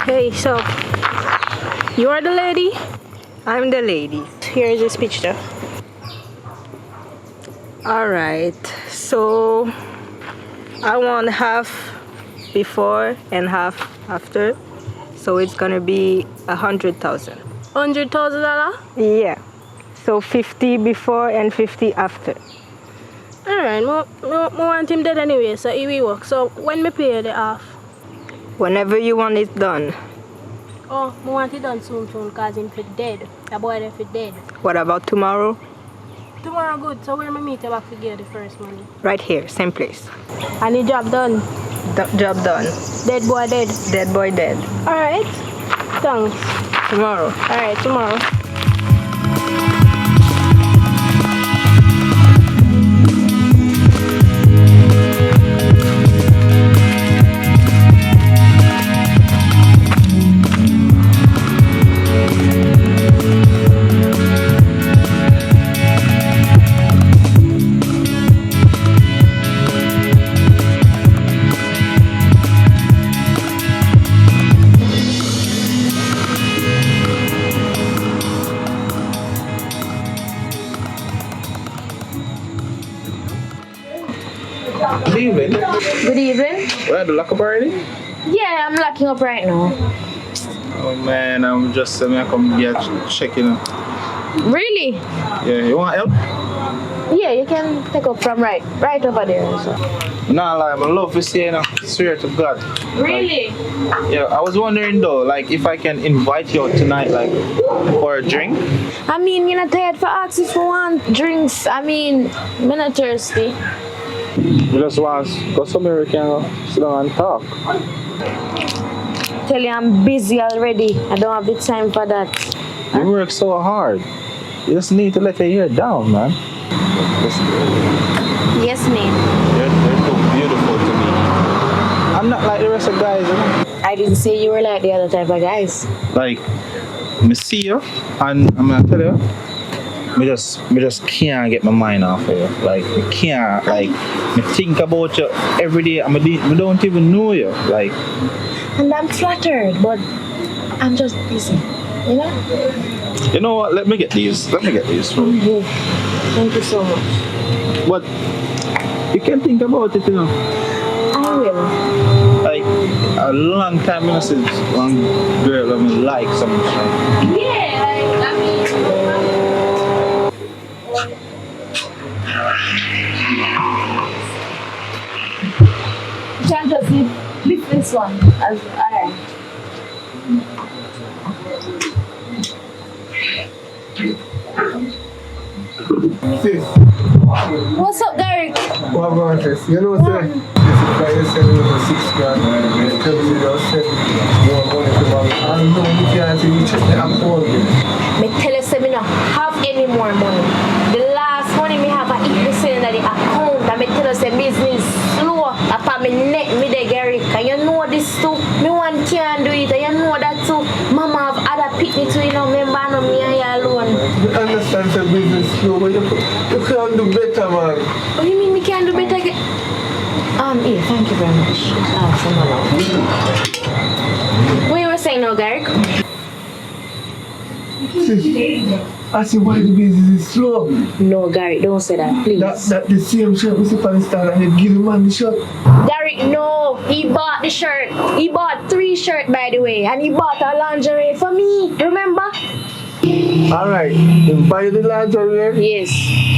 Hey, so you are the lady? I'm the lady. Here is this picture. Alright, so I want half before and half after. So it's gonna be 100,000. $100,000? Yeah. So 50 before and 50 after. Alright, I want him dead anyway, so he will work. So when me pay the half? Whenever you want it done. Oh, I want it done soon because him fit dead. The boy there fit dead. What about tomorrow? Tomorrow good, so where me meet you back to get the first money? Right here, same place. And the job done. Job done. Dead boy dead. Dead boy dead. Alright. Thanks. Tomorrow. Alright, tomorrow. Good evening. Good evening. Well, the lock up already? Yeah, I'm locking up right now. Oh man, I'm just I come here checking. Really? Yeah, you want help? Yeah, you can take up from right over there. So. Nah, like I love to see you, swear to God. Really? Yeah, I was wondering though, like if I can invite you out tonight, like for a drink. I mean, you're not tired for asking for one drinks. I mean, I'm not thirsty. You just want to go somewhere we can sit down and talk. Tell you I'm busy already. I don't have the time for that. You work so hard. You just need to let your hair down, man. Yes, ma'am. You're too beautiful to me. I'm not like the rest of guys, you know? I didn't say you were like the other type of guys. Like, me see you, and I'm gonna tell you, me just can't get my mind off of you. Like, me can't, like, me think about you every day, and me don't even know you. Like, And I'm flattered, but I'm just busy. You know? you know what? Let me get these. Thank you so much. But you can think about it, you know. I will. Like, a long time I see one girl that me like so much. Yeah, I mean. You can just lift this one as alright. What's up, Derek? What about this? You know, sir, this is why you send me for 6 grand. You tell me you just send more money to my. I know you can't see me check the account. Me tell you, say me no have any more money. The last money me have, I eat the sale in the account. And me tell you, say business slow. Upon me neck, me the Gary. And you know this too. Me one can't do it. And you know that too. Mama have other picnic too. You know, remember no me and you alone. You understand the business slow, but you can't do better, man. What do you mean we can't do better? Yeah, thank you very much. What you were saying now, Garrick? I see why the business is slow. No, Garrick, don't say that, please. That the same shirt we see on the stand and they give the man the shirt. Garrick, no, he bought the shirt. He bought 3 shirts, by the way, and he bought a lingerie for me. Remember? Alright, you buy the lingerie. Yes.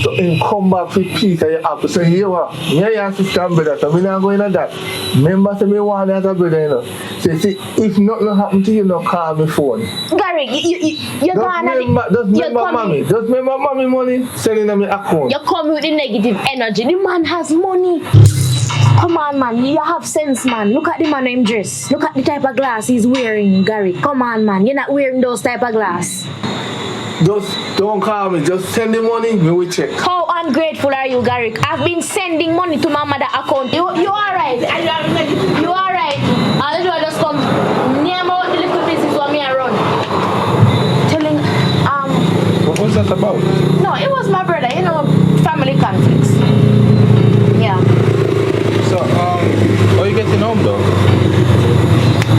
So in come back with Peter, you have to say, here what? Me and your sister and brother, so we not going to that. Remember, say me want as a brother, you know. So see, if nothing happen to you, no call me phone. Garrick, you're gone. Just remember mommy. Just remember mommy money sending them the account. You come with the negative energy. The man has money. Come on, man. You have sense, man. Look at the man in dress. Look at the type of glass he's wearing, Garrick. Come on, man. You're not wearing those type of glass. Just don't call me. Just send the money, me will check. How ungrateful are you, Garrick? I've been sending money to my mother account. You are right. You are right. All I do is just come near about the little business for me and run. Telling What was that about? No, it was my brother. You know, family conflicts. Yeah. So how you getting home though?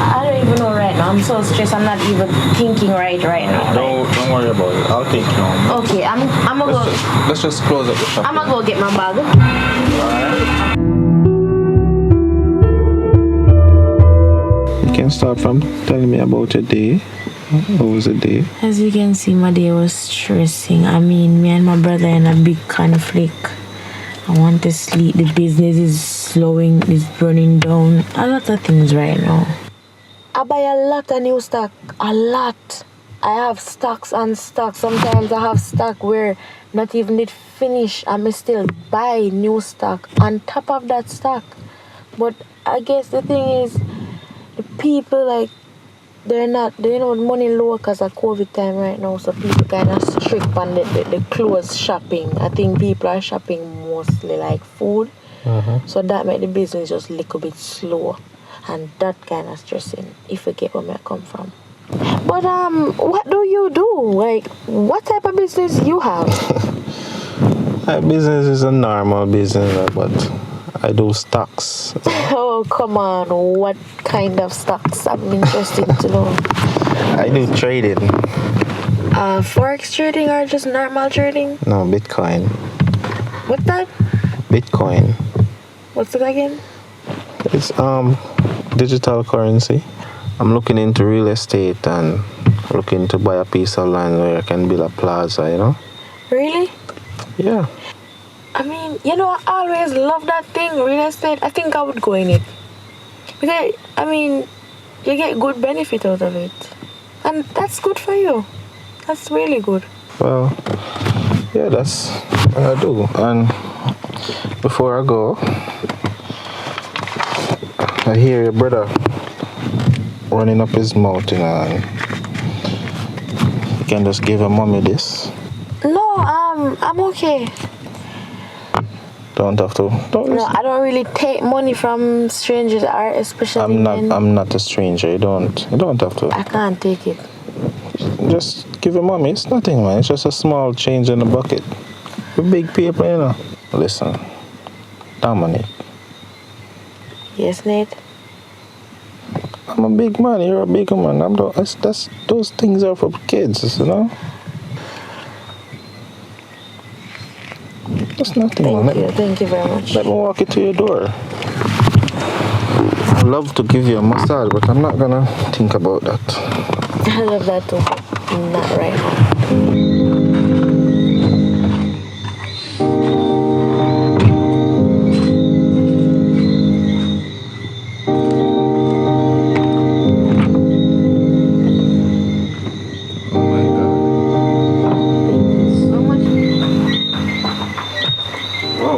I don't even know right now. I'm so stressed. I'm not even thinking right now. Don't worry about it. I'll take you home. Okay, I'm gonna go. Let's just close up the shop. I'm gonna go get my bag. You can start from telling me about your day. How was the day? As you can see, my day was stressing. I mean, me and my brother in a big conflict. I want to sleep. The business is slowing, is burning down. A lot of things right now. I buy a lot of new stock. A lot. I have stocks and stocks. Sometimes I have stock where not even it finish. I still buy new stock on top of that stock. But I guess the thing is, the people like, they know money low because of COVID time right now, so people kind of strict on the clothes shopping. I think people are shopping mostly like food, so that made the business just a little bit slow, and that kind of stressing, if you get where I come from. But what do you do? Like, what type of business you have? My business is a normal business, but I do stocks. Oh, come on. What kind of stocks? I'm interested to know. I do trading. Forex trading or just normal trading? No, Bitcoin. What's that? Bitcoin. What's it again? It's digital currency. I'm looking into real estate and looking to buy a piece of land where I can build a plaza, you know? Really? Yeah. I mean, you know, I always love that thing, real estate. I think I would go in it. Because, I mean, you get good benefit out of it. And that's good for you. That's really good. Well, yeah, that's what I do. And before I go, I hear your brother running up his mouth, you know, and you can just give your mommy this. No, I'm okay. Don't have to. No, I don't really take money from strangers, or especially men. I'm not a stranger. You don't have to. I can't take it. Just give your mommy. It's nothing, man. It's just a small change in the bucket. We're big people, you know. Listen, Dominic. Yes, Nate. I'm a big man. You're a big man. Those things are for kids, you know. It's nothing, man. Thank you very much. Let me walk you to your door. I'd love to give you a massage, but I'm not gonna think about that. I love that too, but not right now.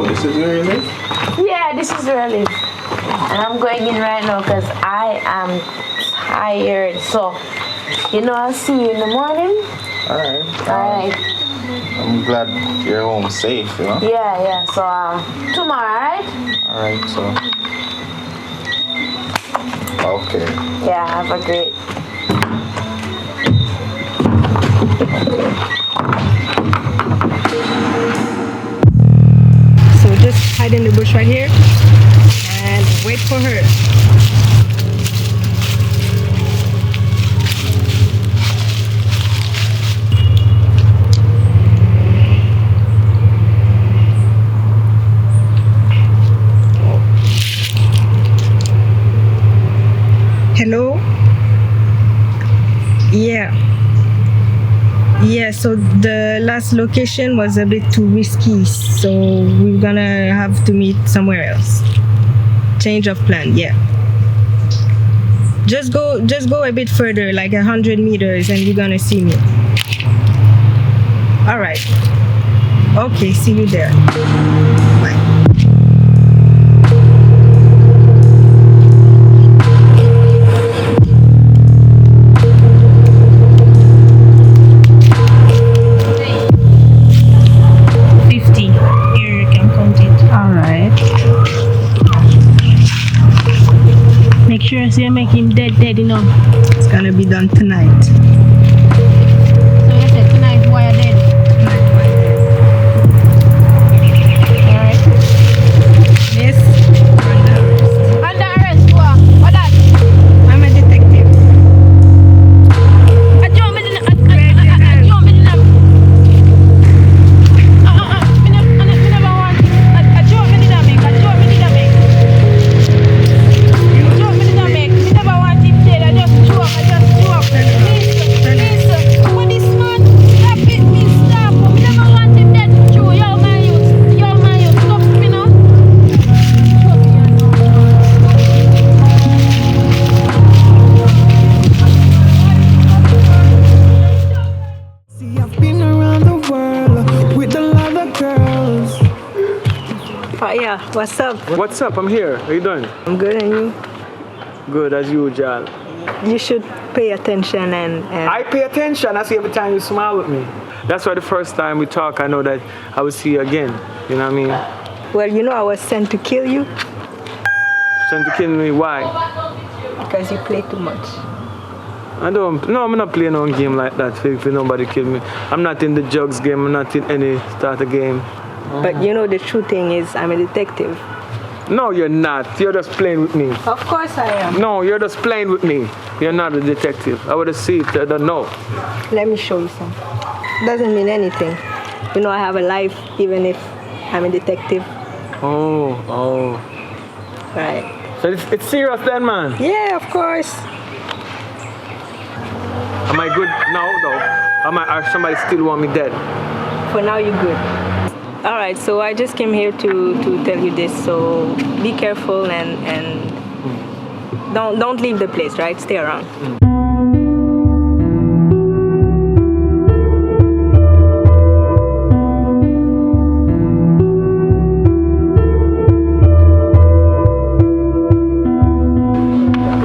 This is very really? Yeah, this is really. And I'm going in right now because I am tired. So, I'll see you in the morning. Alright. I'm glad you're home safe, Yeah. So, tomorrow, alright? Alright, so. Okay. Yeah, have a great. So just hide in the bush right here and wait for her. Hello? Yeah, so the last location was a bit too risky, so we're gonna have to meet somewhere else. Change of plan, yeah. Just go a bit further, like 100 meters, and you're gonna see me. All right. Okay, see you there. Bye. Make sure so you make him dead, It's gonna be done tonight. So you said tonight why you dead? Alright. Yes. Under arrest, what that? I'm a detective. I don't mean me never want a joke me did I make. Me never want him dead. I just joke. Please, what this man? Stop it, me stop. Me never want him dead. True, yo man, you stop me now. See, I've been around the world with a lot of girls. Oh yeah, what's up? What's up? I'm here. How you doing? I'm good, and you? Good as usual. You should pay attention and I pay attention. I see every time you smile with me. That's why the first time we talk, I know that I will see you again. You know what I mean? well, I was sent to kill you Trying to kill me. Why? because you play too much. I'm not playing no game like that if nobody kill me. I'm not in the drugs game. I'm not in any starter game. But the true thing is I'm a detective. No, you're not. You're just playing with me. Of course I am. No, you're just playing with me. You're not a detective. I would have seen it. I don't know. Let me show you some. Doesn't mean anything. I have a life even if I'm a detective. Oh. Right. So it's serious then, man. Yeah, of course. Am I good now, though? Or somebody still want me dead? For now, you're good. All right, so I just came here to tell you this. So be careful and don't leave the place, right? Stay around.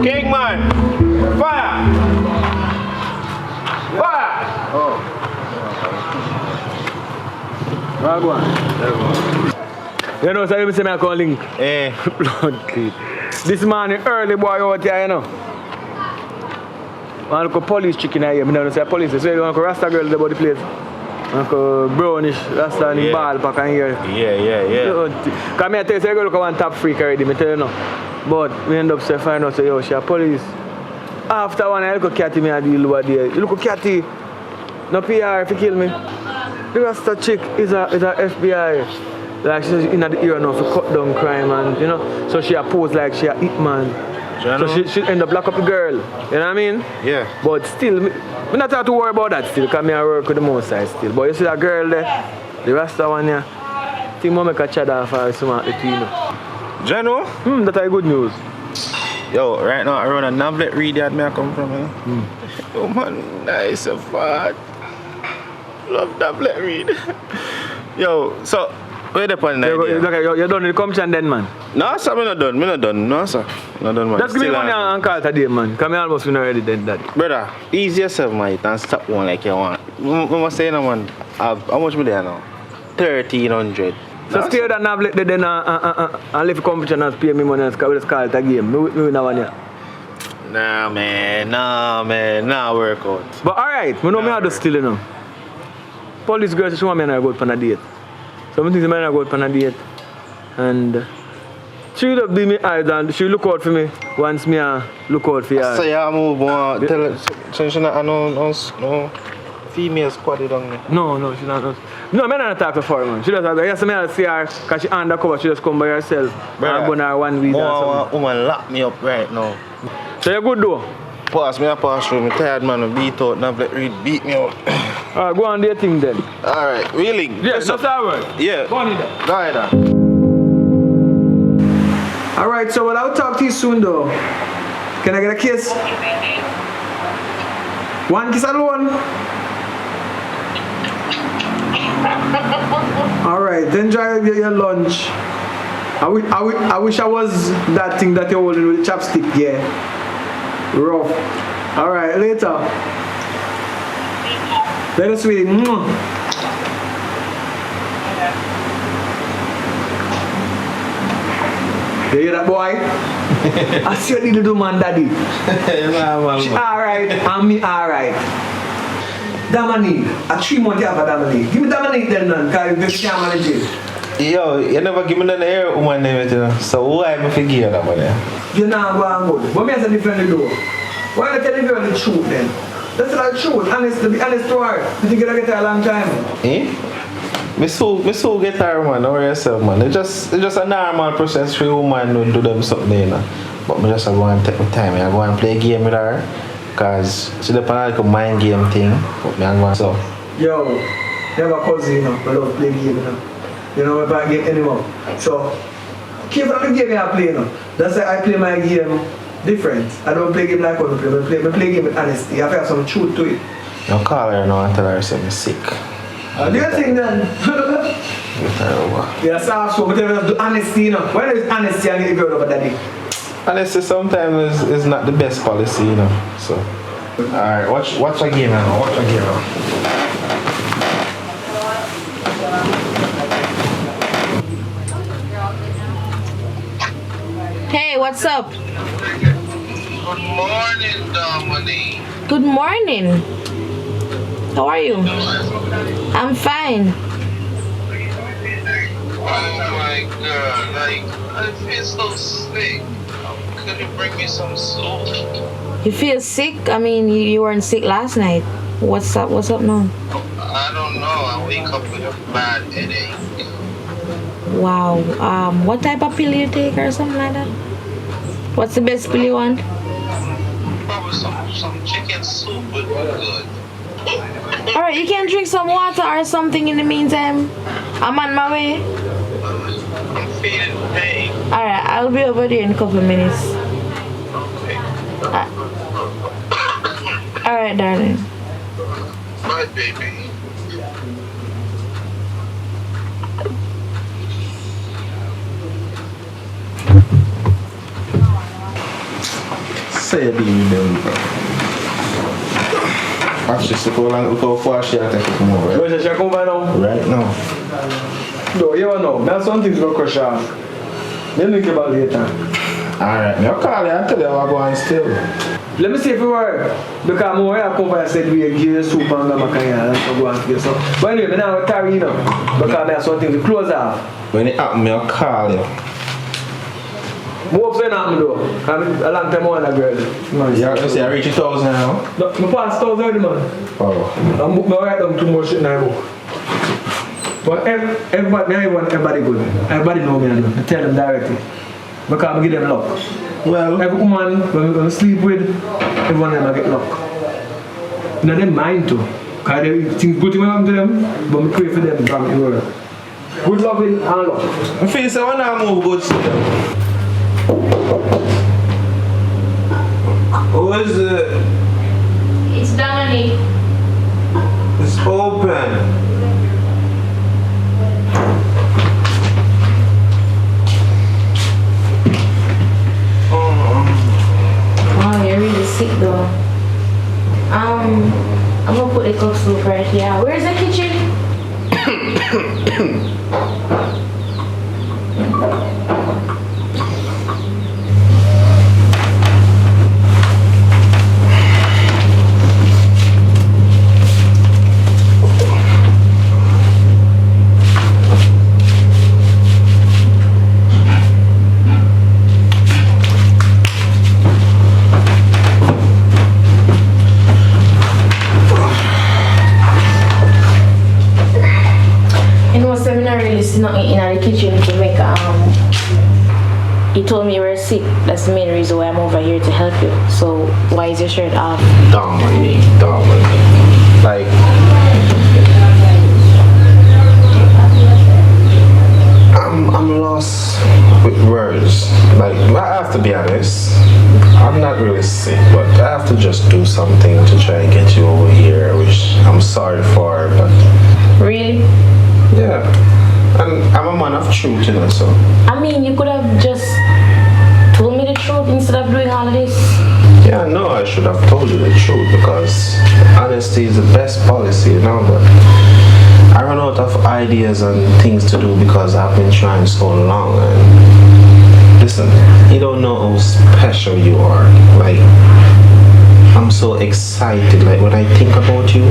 Kingman! Fire! Fire! Right one. You know, so you say I call link. Blood clean. This morning early boy out here, I look at police chicken here. I don't say police. So you want to Rasta girl about the place. I go brownish Rasta and the ball back in here. Yeah. Come here, tell you, say you look at one top freak already, I tell you now. But we end up finding out, say, yo, she a police. After one, I look at Cathy, I deal over there. You look at Cathy, no PR if you kill me. The Rasta chick is a FBI. Like she's in the era now to cut down crime and so she a pose like she a hitman. So she end up lock up the girl. You know what I mean? Yeah. But still, me not have to worry about that still, because I work with the most side still. But you see that girl there, the Rasta one here, I think I make a chat off her smart the team. Jano? That's a good news. Yo, right now I run a novelet read that me I come from, Oh man, nice and fat. Love novelet read. Yo, so Where the point You're idea? done with the competition then, man. No, sir, me not done. No, sir. Not done, man. Just give me Still money on. and call today, man. Come here, almost already then, daddy. Brother, ease yourself, man, and stop one like you want. I must say, no, man. How much me there now? 1,300. So stay that now, let then and leave the competition and pay me money and just call it a game. Me win that one here. Nah, man. Nah, work out. But alright, me know me have to steal, you know. Police girls, she want me and I go out on a date. So I think the man I go out on a date. And she would have been me eyes and she look out for me once me look out for her. So you move on. Tell her, so she not no female squad down there. No, she not. No, I'm not talking for her, man. She just like, yes, I see her because she undercover, she just come by herself. Brother, and go on her 1 week or something. Woman lock me up right now. So you're good though? Pass through. Me tired, man. I beat out. Now let beat me out. Alright, go on do your thing then. Alright, really? Yeah, that's that word. Yeah. Go on in there. Go ahead. Alright, so well, I'll talk to you soon though. Can I get a kiss? One kiss alone? Alright, enjoy your lunch. I wish I was that thing that you're holding with the chopstick, yeah. Rough. Alright, later. Very sweet. You hear that, boy? I see what you do, man, daddy. She alright, and me alright. Dominique, a 3 months you have a Dominique. Give me Dominique then, man, because you can't manage it. Yo, you never give me the air woman name, you know. So why am I figure that one there? You're not going good. But me as a different door. Why not tell you the truth then? That's the truth. Honest, to be honest to her. You think you're going to get her a long time? Me so get her, man, or yourself, man. It's just a normal process for a woman to do them something, you know. But me just go and take my time. I go and play a game with her. Because she depends on like a mind game thing. But me and go so. Yo, you have a cousin, you know, I love play game, you know. You know, if I get anymore. So, keep on the game I play, you know. That's why I play my game different. I don't play game like I play. I play game with honesty. I have some truth to it. You call her now and tell her I'm sick. Do you think then? Get her over. Yeah, so but do honesty, you know. When is honesty and get the girl over daddy? Honesty sometimes is not the best policy, you know. So, alright, watch a game now. Watch a game now. Hey, what's up? Good morning, Dominique. Good morning. How are you? I'm fine. Oh my god, like, I feel so sick. Could you bring me some soup? You feel sick? I mean, you weren't sick last night. What's up? What's up now? I don't know, I wake up with a bad headache. Wow. What type of pill you take or something like that? What's the best pill you want? Probably some chicken soup would be good. Alright, you can drink some water or something in the meantime. I'm on my way. I'm feeling pain. Alright, I'll be over there in a couple of minutes. Okay. Alright, darling. Bye, baby. Say a deal with them, bro. Actually, look how far she had to come over. Where's she come by now? Right now. No, you don't know. There's some things going to crush her. Then think about it later. Alright, I'll call you and tell you I'm going still. Let me see if it works. Because more I come by and said we give you soup and macaya and go and get some. But anyway, I'm not carry you now. Because I have something to close off. When it happen, I'll call you. More friend happen though. A long time on a girl. Yeah, you say I reach 1,000 now? No, I passed 1,000 already, man. Oh. I write down too much shit in my book. But everybody good. Everybody know me and I tell them directly. Because I give them luck. Well, every woman when I sleep with, everyone of them I get luck. Now they mind too. Because they think good things happen to them, but I pray for them from the world. Good loving and luck. I feel so when I move good still. Who is it? It's Dominique. It's open. put the cook soup right here. Where's the kitchen? Not in the kitchen to make he told me you were sick. That's the main reason why I'm over here to help you. So why is your shirt off? Dominic. Like, I'm lost with words. Like, I have to be honest. I'm not really sick, but I have to just do something to try and get you over here, which I'm sorry for, but... Really? Yeah. And I'm a man of truth, you know, so... I mean, you could have just told me the truth instead of doing all of this. Yeah, no, I should have told you the truth because honesty is the best policy, you know, but I run out of ideas and things to do because I've been trying so long. And listen, you don't know how special you are. Like, I'm so excited. Like, when I think about you,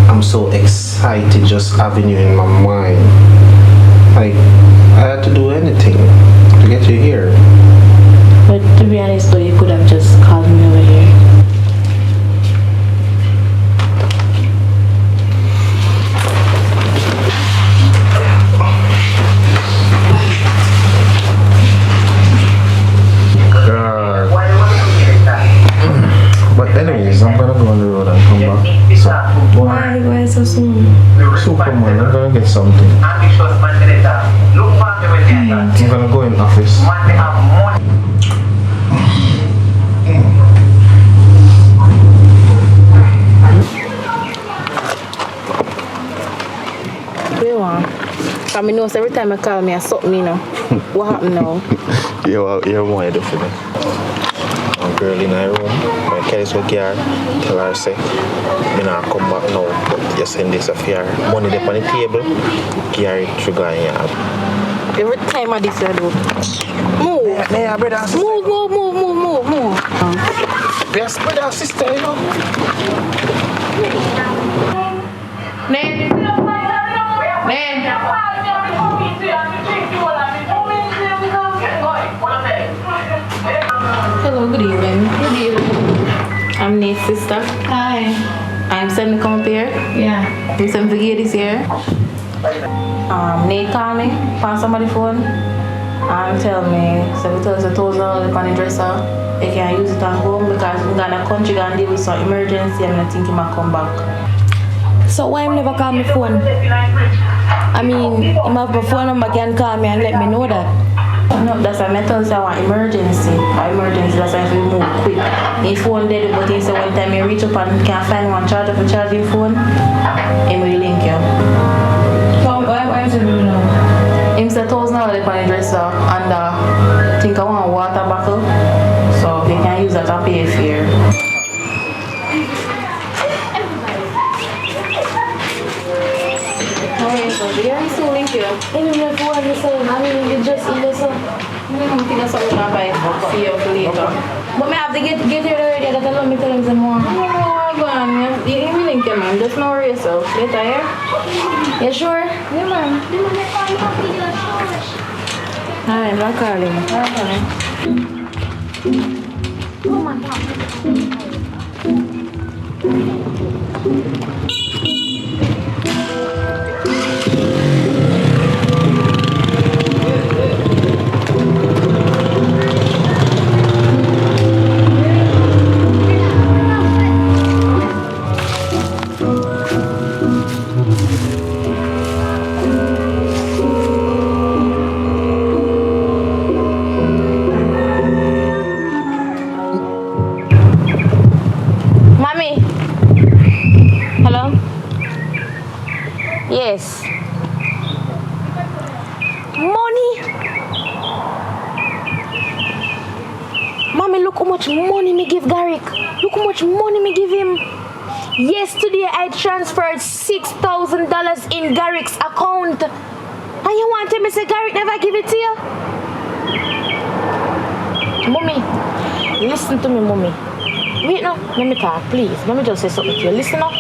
I'm so excited just having you in my mind. Like, I had to do anything to get you here. But to be honest though, you could have just called me over here. God. But anyways, I'm gonna go on the road and come back. So, Why so soon? Superman, I'm gonna get something. I'm gonna go in office. I mean, knows every time I call me, I something, you know. What happened now? You're more head for me. A girl in her room, my carries with her, tell her, say, I'm not come back now, but you send this of your money up on the table, carry it through going here. Every time I do this, I do. Move. Yeah, brother and sister. Move. Yes, brother and sister, you know. Hello, good evening. I'm Nate's sister. Hi. I'm sending come up here. Yeah. I'm sending to get this here. Nate called me, found somebody's phone, and tell me $7,000 on the dresser. I can't use it at home because I'm gonna country and deal with some emergency and I think he might come back. So why him never call me phone? I mean, he might have a phone number, can call me and let me know that. No, that's why I tell you I want emergency. That's why I feel move quick. His phone dead, but he said one time he reach up and can't find one charger for charging phone, he will link you. Why is it doing now? Him said $1,000 on the dresser and I think I want a water bottle, so they can use that to pay a fare. Yeah, so link you. Even if you want to say, I mean, you just eat this up. I think that's something I'll buy for you for later. But I have to get here already. I gotta let me tell him some more. No, go on. You link him, man. Just know yourself. Later, yeah? You sure? Yeah, man. Alright, I'm not calling. Alright. Oh, my God. Yes. Money. Mommy, look how much money me give Garrick. Look how much money me give him. Yesterday I transferred $6,000 in Garrick's account. And you want to tell me say Garrick never give it to you? Mommy, listen to me, mommy. Wait no, let me talk, please. Let me just say something to you. Listen up.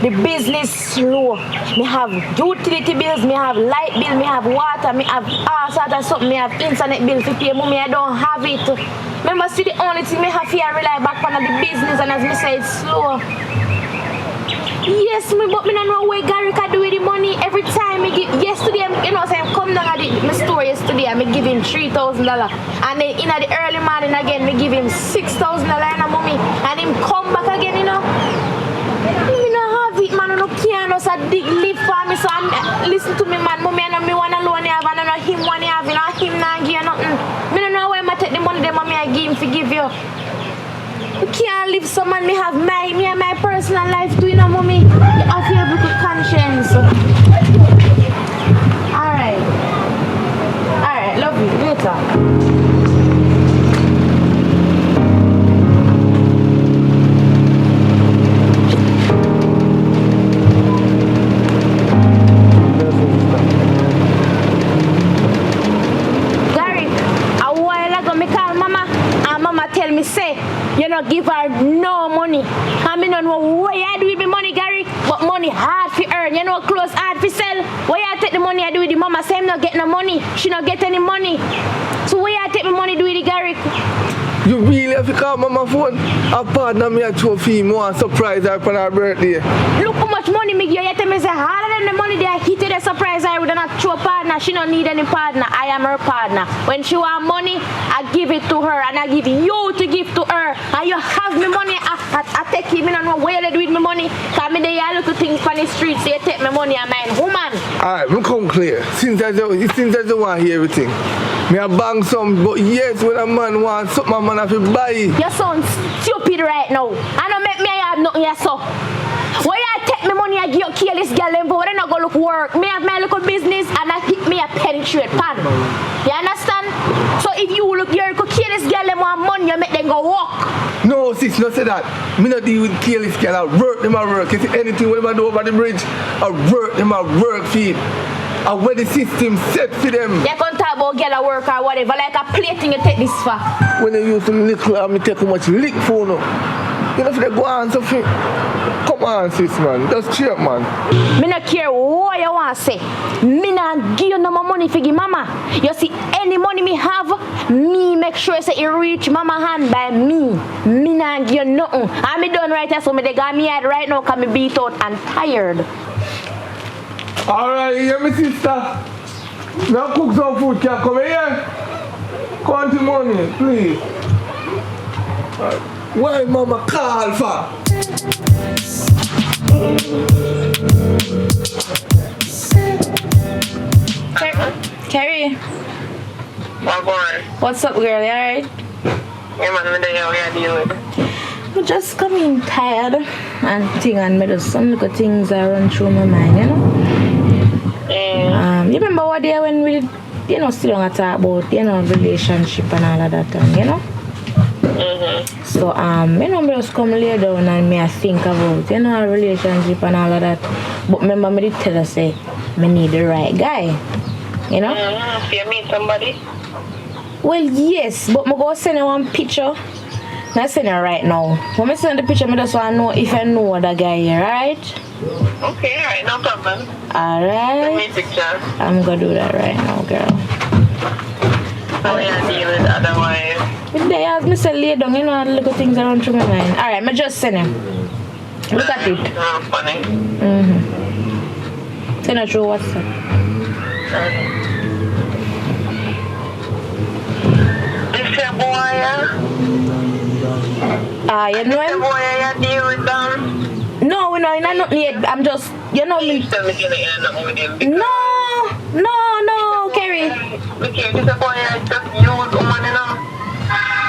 The business slow. Me have utility bills, me have light bill, me have water, me have all sorts of something, me have internet bill to pay. Mommy, I don't have it. Remember, see the only thing me have here rely back on the business, and as me say, it's slow. Yes, me, but me don't know where Gary can do with the money. Every time me give, yesterday, you know, say come down at my store yesterday, and me give him $3,000, and then in the early morning again, me give him $6,000, and mommy, and him come back again, you know. Me no have it, man. I no care, no so dig live for me. So listen to me, man. Mommy, I know me one alone have, and I know him one have, you know him not give you nothing. Me don't know where I take the money, the mommy I give him to give you. You can't live so man, me have my personal life too, you know, mommy. You have to have a good conscience. Alright, love you, later. You know, give her no money. I mean, I know what you do with the money, Gary, but money hard to earn. You know, clothes hard to sell. Where you take the money I do with the mama? Say I'm not get no money. She not get any money. So where you take the money do with the Gary? You really have to call mama phone? A partner me a trophy, more surprise her for her birthday. Look how much money me give you. You tell me say harder than the money they hit the surprise her with an actual partner. She don't need any partner. I am her partner. When she want money, I give it to her, and I give you to give to her. And you have me money, I take him in and know where they do with me money. Cause me they are little things on the streets, they take me money and mine woman. Alright, we come clear. Since I don't want to hear everything. Me a bang some, but yes, when a man wants something, a man have to buy it. You sound stupid right now. I don't make me have nothing here, so. Why you take me money and give kill this girl and but I not go look work. Me have my little business and I hit me a penetrate pan. You understand? So if you look here, could kill this girl and want money, you make them go walk. No, sis, no say that. Me not deal with kill this girl. I work them, I work. You see anything when I do over the bridge, I work them, I work feed. I wear the system set for them. You can't talk about girl at work or whatever, like a plating you take this far. When you use some little, I take how much lick for no. You know if they go on something. Come on, sis, man. Just cheer, man. Me not care what you want to say. Me not give you no more money for give mama. You see, any money me have, me make sure say it reach mama hand by me. Me not give you nothing. And me done right here, so me they got me head right now because me beat out and tired. Alright, hear me, sister. Now cook some food, can come here. Count the money, please. Why mama call for? Carrie. What's up, girl? You alright? Yeah, man, I'm dealing with. I'm just coming tired and thing and me just some little things that run through my mind, you know? You remember what day when we, you know, still don't talk about, you know, relationship and all of that time, you know? So, you know, me just come lay down and me I think about, you know, a relationship and all of that. But remember me did tell her, say, me need the right guy, you know? So you meet somebody? Well, yes, but me go send you one picture. I send it right now. When I send the picture, I just want to know if I know the guy here, alright? Okay, alright, no problem. Alright. Send me a picture. I'm gonna do that right now, girl. How are you dealing otherwise? If they ask me to lay down, you know, little things around through my mind. Alright, I just send him. Look at it. Oh, funny. Send it through WhatsApp. This your boy, yeah? You know him? Boy, you deal with them? No, we're not nothing yet. I'm just, you know me. Tell me you're not with him. No, Kerry. Okay, this boy just use woman, you know.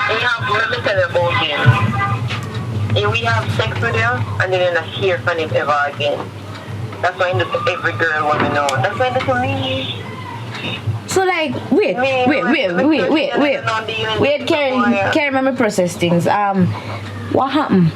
And you have, let me tell you about him. If we have sex with him, and then you're not hear from him ever again. That's why I do to every girl want to know. That's why I do to me. So like, wait, Kerry, let me process things. What happened?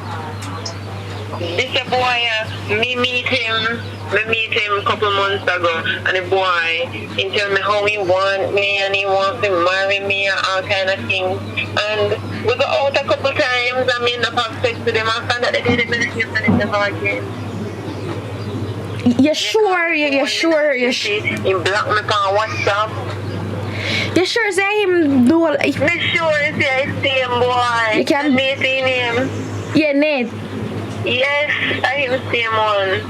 This a boy, me meet him a couple months ago, and the boy, he tell me how he want me, and he wants to marry me, and all kind of things. And we go out a couple times, and me end up have sex with them, and found that they didn't really get to never again. You sure? You sure? He blocked me on WhatsApp. You sure say him do all... Me sure it's the same boy. You can... Nate him. Yeah, Nate. Yes, I him same one.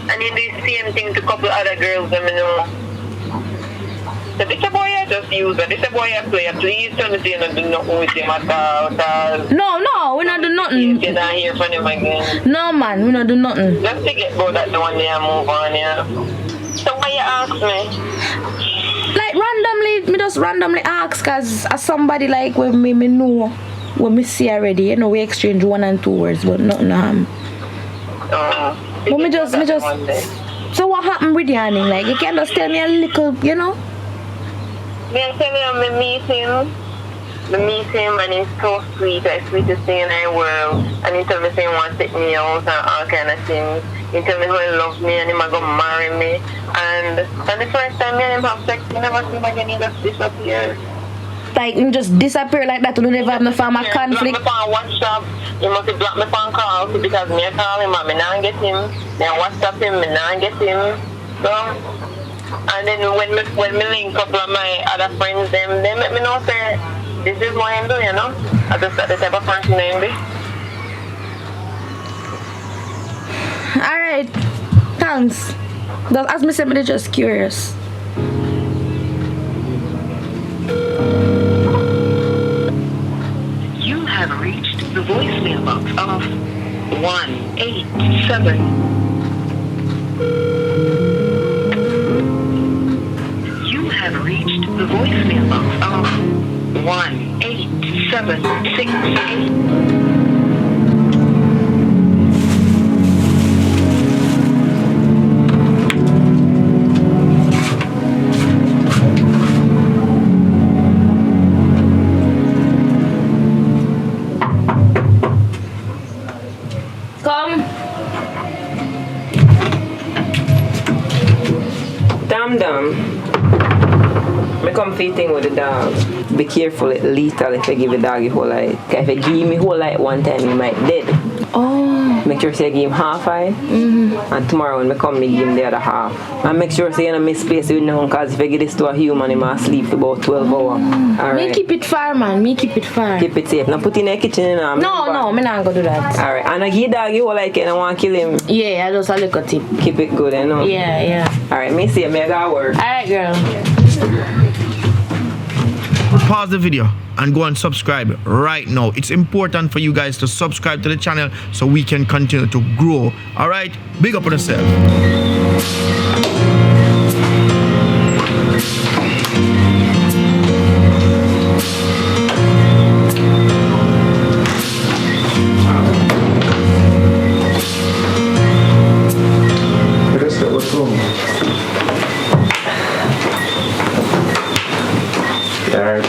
And he do the same thing to a couple other girls that I know. So this a boy I just use it. This a boy I play. Please tell me you don't do nothing with him at all. No, we not do nothing. You not hear from him again. No man, we not do nothing. Just forget about that the one day and move on, yeah. So why you ask me? Like randomly, me just randomly ask cause as somebody like when me know when me see already, you know, we exchange 1 and 2 words, but nothing but me just so what happened with Yanni? Like you can just tell me a little, you know? Me I tell you, me meet him and he's so sweet, the sweetest thing in the world. And he tell me say he wants to take me out and all kind of things. He tell me how he loves me and he might go marry me. And the first time me and him have sex, he never see him again, he just disappeared. Like you just disappear like that, you never have no form of conflict. Block me on WhatsApp, he must block me on calls because me I call him and me not get him. Then WhatsApp him, me not get him. So, and then when me link up with my other friends, they make me know say this is what I'm doing, you know? I just the type of person I be. Alright, thanks. As me said, I'm just curious. You have reached the voicemail box of 187. You have reached the voicemail box of 18768. Me come feeding with the dog. Be careful, it's lethal if you give a dog a whole light. If you give him a whole light one time, he might dead. Oh. Make sure you give him half eye. And tomorrow when me come, me give him the other half. And make sure you don't misplace it now, because if you give this to a human, he might sleep for about 12 hours. Me keep it far, man. Me keep it far. Keep it safe. Now put it in the kitchen. No, me not gonna do that. Alright, and I give dog you whole like and I want to kill him. Yeah, I just a little tip. Keep it good, you know? Yeah. Alright, me see you, me got work. Alright, girl. Pause the video and go and subscribe right now. It's important for you guys to subscribe to the channel so we can continue to grow. All right, big up on yourself. What's wrong? Yeah.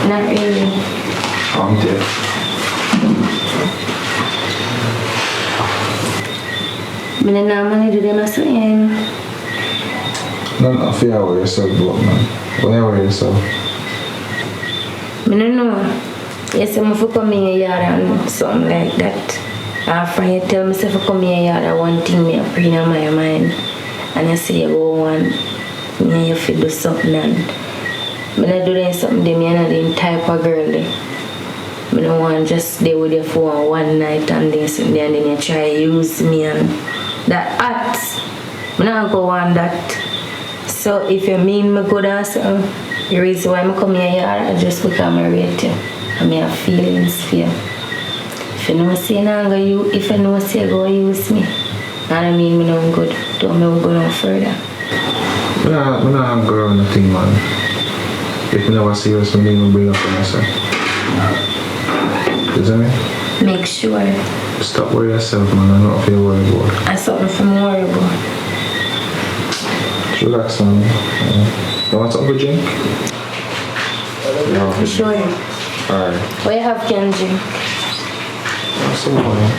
Not really. I'm dead. I don't normally do them as well. Don't fear with yourself, bro, man. Why worry yourself? I don't know. Yes, I'm for come in here and something like that. After you tell me if I come in here, one thing me up in my mind. And you say you go on, me you feel do something and when I do something, I'm not the type of girl. I don't want to just stay with you for one night and then you try to use me and that acts. I don't go on that. So if you mean me good or something, the reason why I come here I just because I rate you. I have feelings for you. If you know say you if you know say go use me, I don't mean me no good. Don't me go no further. I'm not girl nothing, man. If you never see us, something will bring up on yourself. You see me? Make sure. Stop worrying yourself, man. I'm not feel worried about. I something from worry about. Just relax, man. You want something to drink? No. Sure. Alright. What you have can drink? Some water.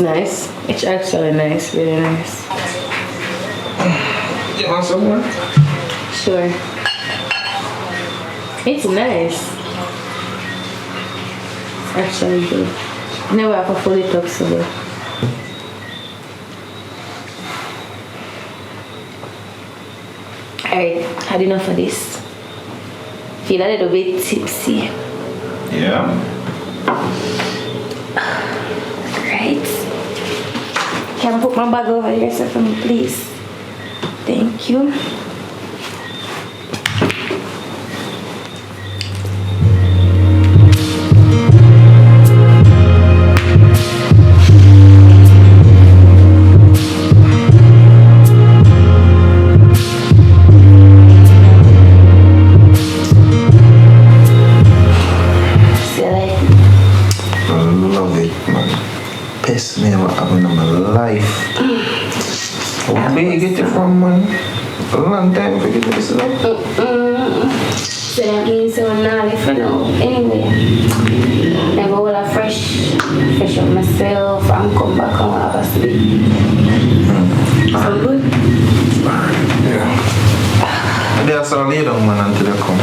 nice. It's actually nice, really nice. You want some more? Sure. It's nice. It's actually good. Never have to fully talk so good. Alright, had enough of this. Feel a little bit tipsy. Yeah. Right. Can I put my bag over here so for me, please? Thank you. Best name I've ever in my life. Where you get it from, man? A long time to get this stuff. So that means I'm not if you know. Anyway, I go all fresh up myself and come back and have a sleep. So good? Yeah. Maybe I'll start lay down, man, until they come.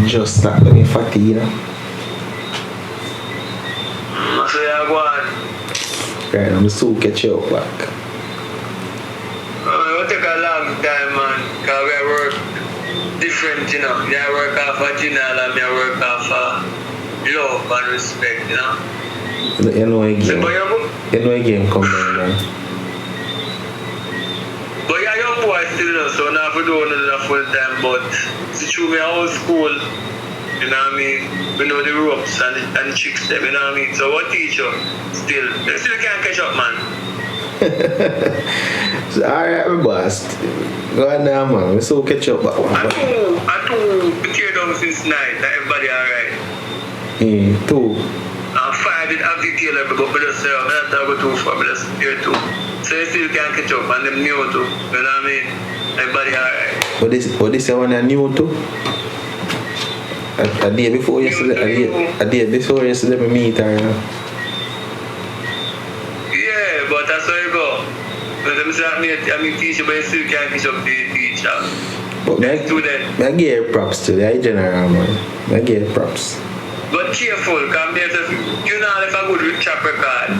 Just start looking fatty, you know. So you go on. Right, I'm so catch you up back. It will take a long time, man, because we work different, you know. I work off of general and I work off of love and respect, you know. You know again come down, man. But you're a young boy still, you know, so now if we don't do it full time, but see through me old school, you know what I mean? We know the ropes and the tricks them, you know what I mean? So what teach you still? You still can't catch up, man. So, alright, my boss. Go on now, man. We still catch up. I two tear down since night, that everybody alright. Two. And 5 did have detail every but just say, I'm not talking too far, but just here too. So you still can't catch up and them new too. You know what I mean? Everybody alright. But this one are new too? A day before yesterday, a day before yesterday we meet her. Yeah, but that's how you go. But them say I'm a teacher, but you still can't catch up to the teacher. But I give her props to the general, man. I give her props. But careful, come there to, you know if I go to track record.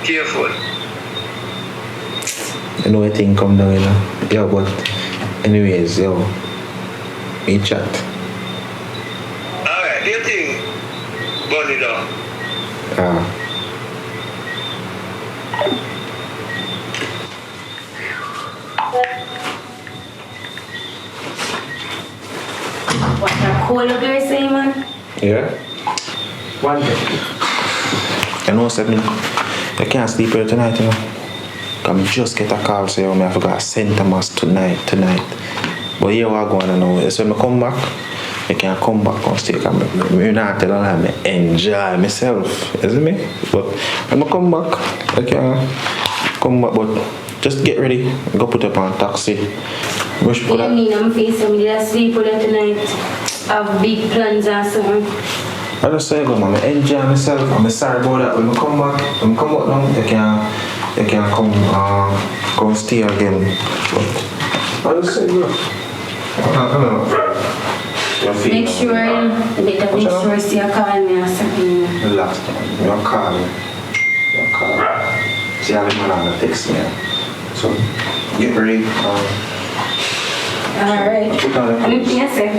Careful. You know, I think come down, you know. Yeah, but anyways, yo, we chat. Alright, do you think? Burn it down. What a cool girl say, man. Yeah? One day. I know something. I can't sleep here tonight, you know. Come just get a call say, I forgot St. Thomas tonight. But here what I go on now. So when I come back, I can come back on stage. I'm not telling them I enjoy myself. You see me? But when I come back, I can come back, but just get ready. Go put up on taxi. Rush for that. I'm facing me. I sleep with her tonight. I have big plans and so on. I just say, go, man, I enjoy myself. I'm sorry about that. When I come back now, you can come stay again. But I just say, go. I don't know. Make sure, you better make sure you call me or something. Relax, man. You're calling. See how the man text me. So, get ready. Alright. I'm PSF.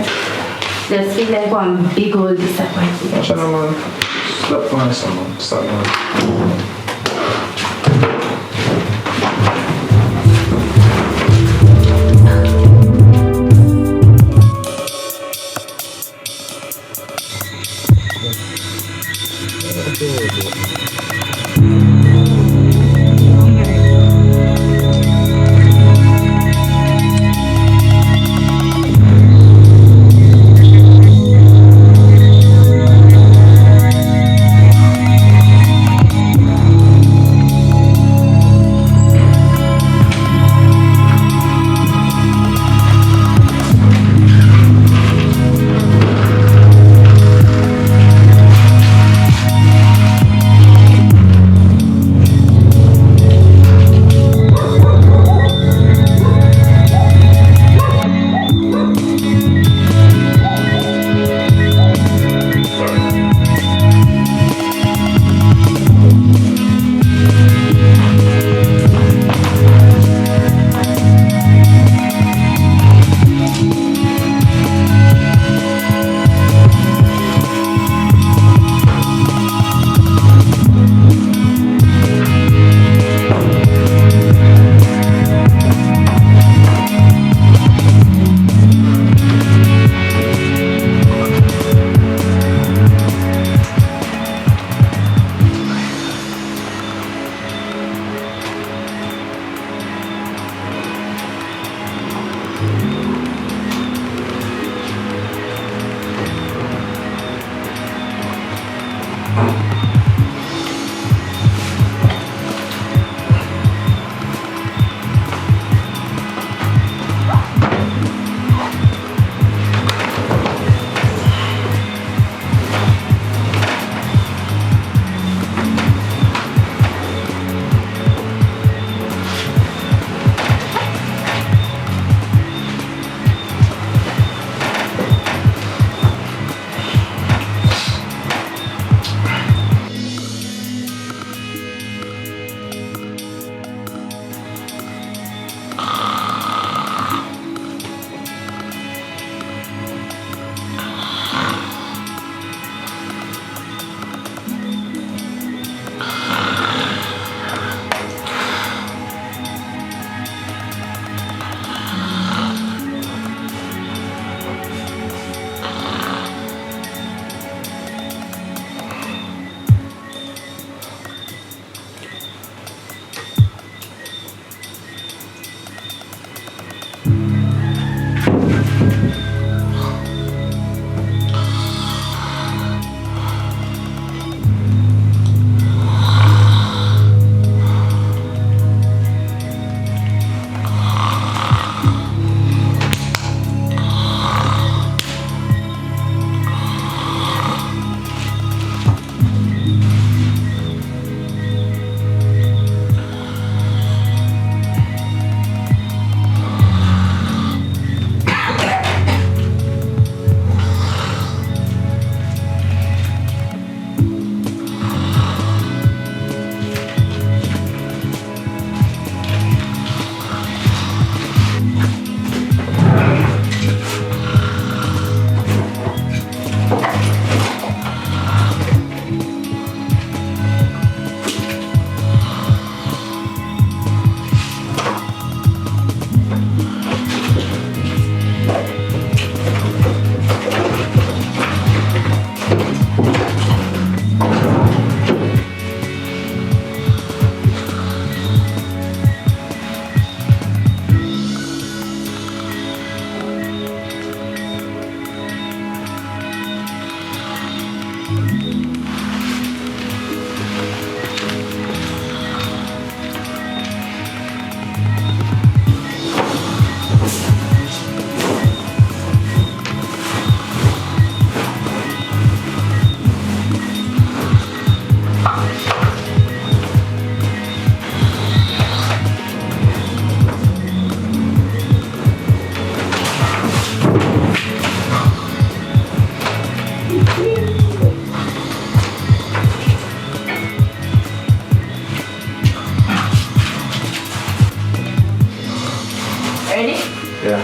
Just feel like one big old disappointment. Shut up, man. Stop, man. Stop, man. Yeah.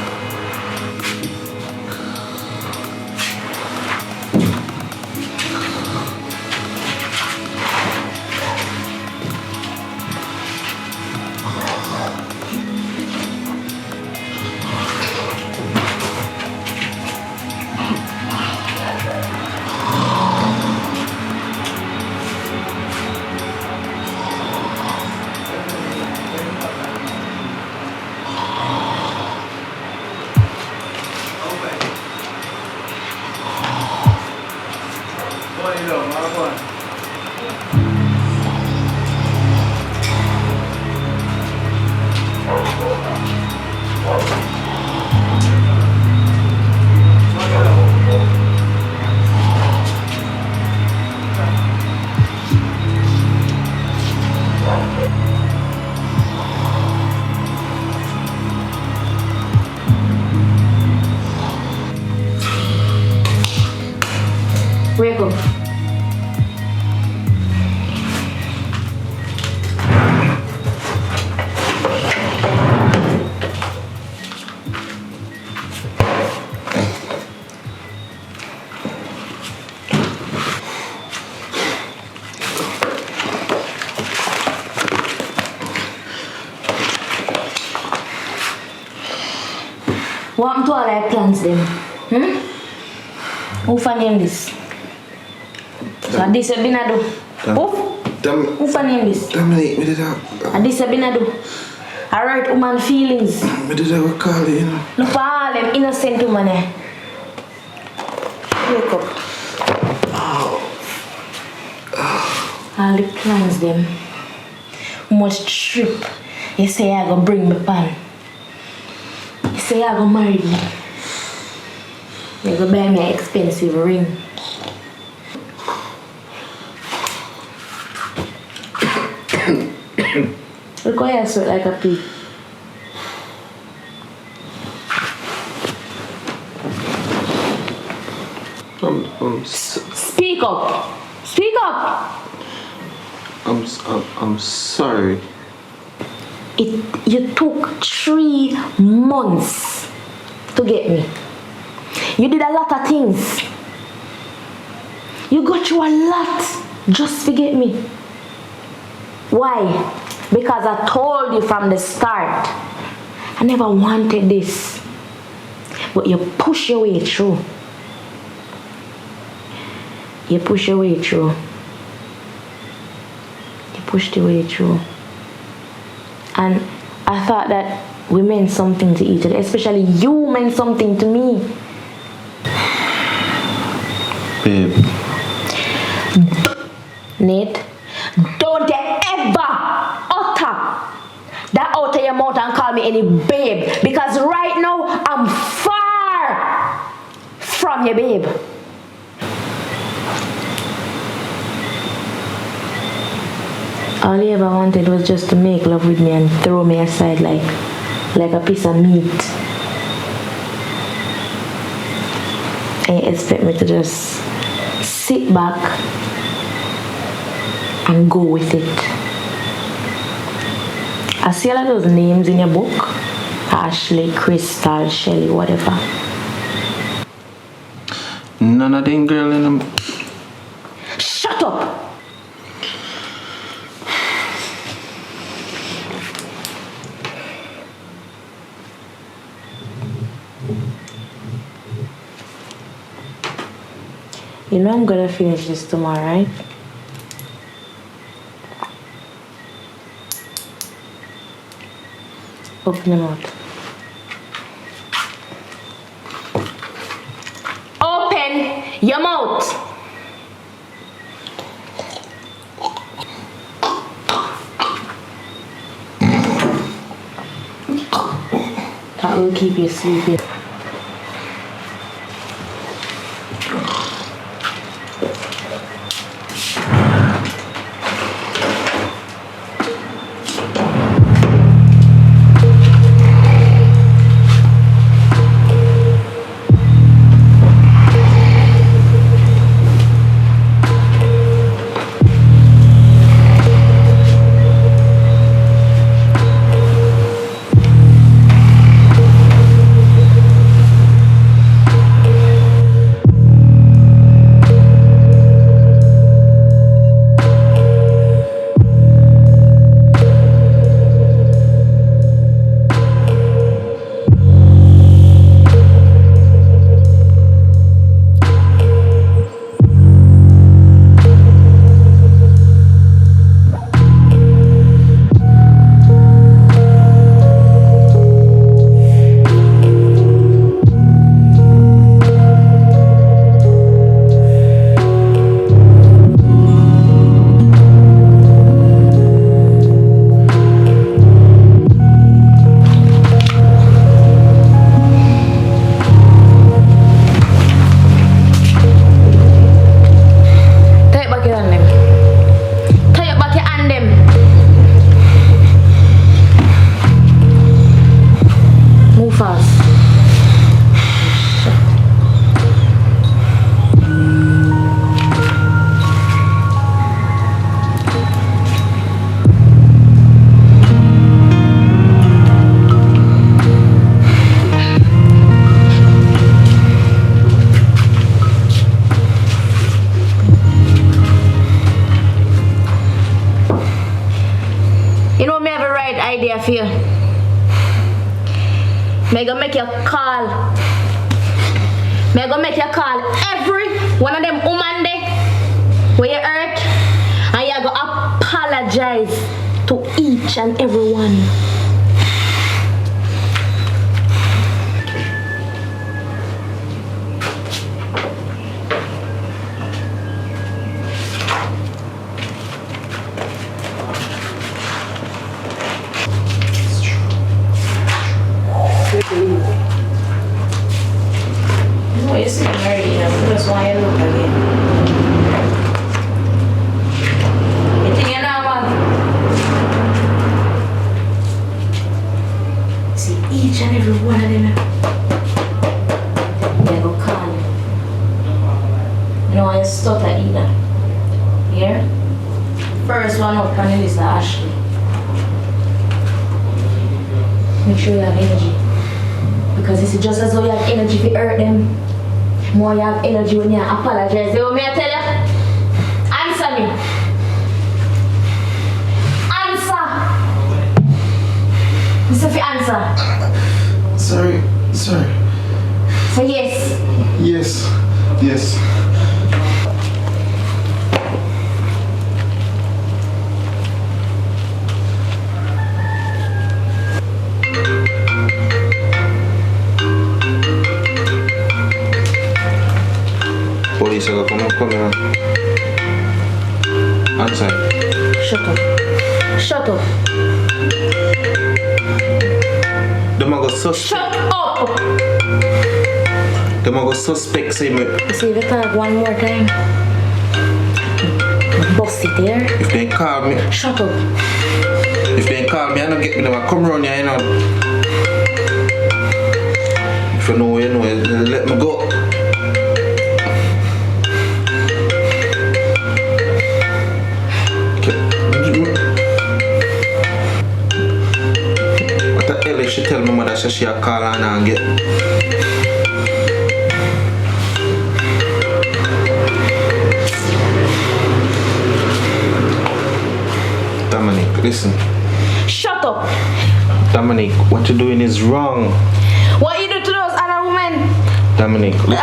Wake up. What happened to all our plans then? Who for name this? So this have been a do. Who for name this? Dominic, me did that. And this have been a do. I hurt woman feelings. Me did that call you, you know. Look for all them innocent women eh. Wake up. All the plans them. How much trip you say I gonna bring me pan. You say I gonna marry me. You gonna buy me an expensive ring. Look how you sweat like a pig. Speak up. Speak up. I'm sorry. You took 3 months to get me. You did a lot of things. You got through a lot just to get me. Why? Because I told you from the start, I never wanted this. But you push your way through. You push your way through. You pushed your way through. And I thought that we meant something to each other, especially you meant something to me. Babe. Nate, don't you ever utter that out of your mouth and call me any babe, because right now I'm far from your babe. All you ever wanted was just to make love with me and throw me aside like a piece of meat. And you expect me to just sit back and go with it. I see all of those names in your book. Ashley, Crystal, Shelly, whatever. None of them girl in them. Shut up! You know I'm gonna finish this tomorrow, right? Open your mouth. Open your mouth! That will keep you sleeping. You know me have a right idea for you. Me gonna make you call. Me gonna make you call every one of them woman there where you hurt, and you gonna apologize to each and every one. No, you're sitting already, you know, that's why I look again. You think you're not man? See, each and every one of them, they go call you. You know, I stutter either. Here? First one up on the list is Ashley. Make sure you have energy. Because it's just as though you have energy if you hurt them. More you have energy when you apologize. You want me to tell you? Answer me. Answer. Listen if you answer. Sorry. Say yes. Yes. Police are gonna come here. Answer. Shut up. Them a go suspect. Shut up. Them a go suspect say me. See if you talk one more time. Bust it there. If they call me. Shut up. If they call me, I don't get me. Them a come round here, you know. If you know, let me go. What the hell if she tell my mother she a call her and get? Dominic, listen. Shut up. Dominic, what you're doing is wrong. What you do to those other women? Dominic, listen.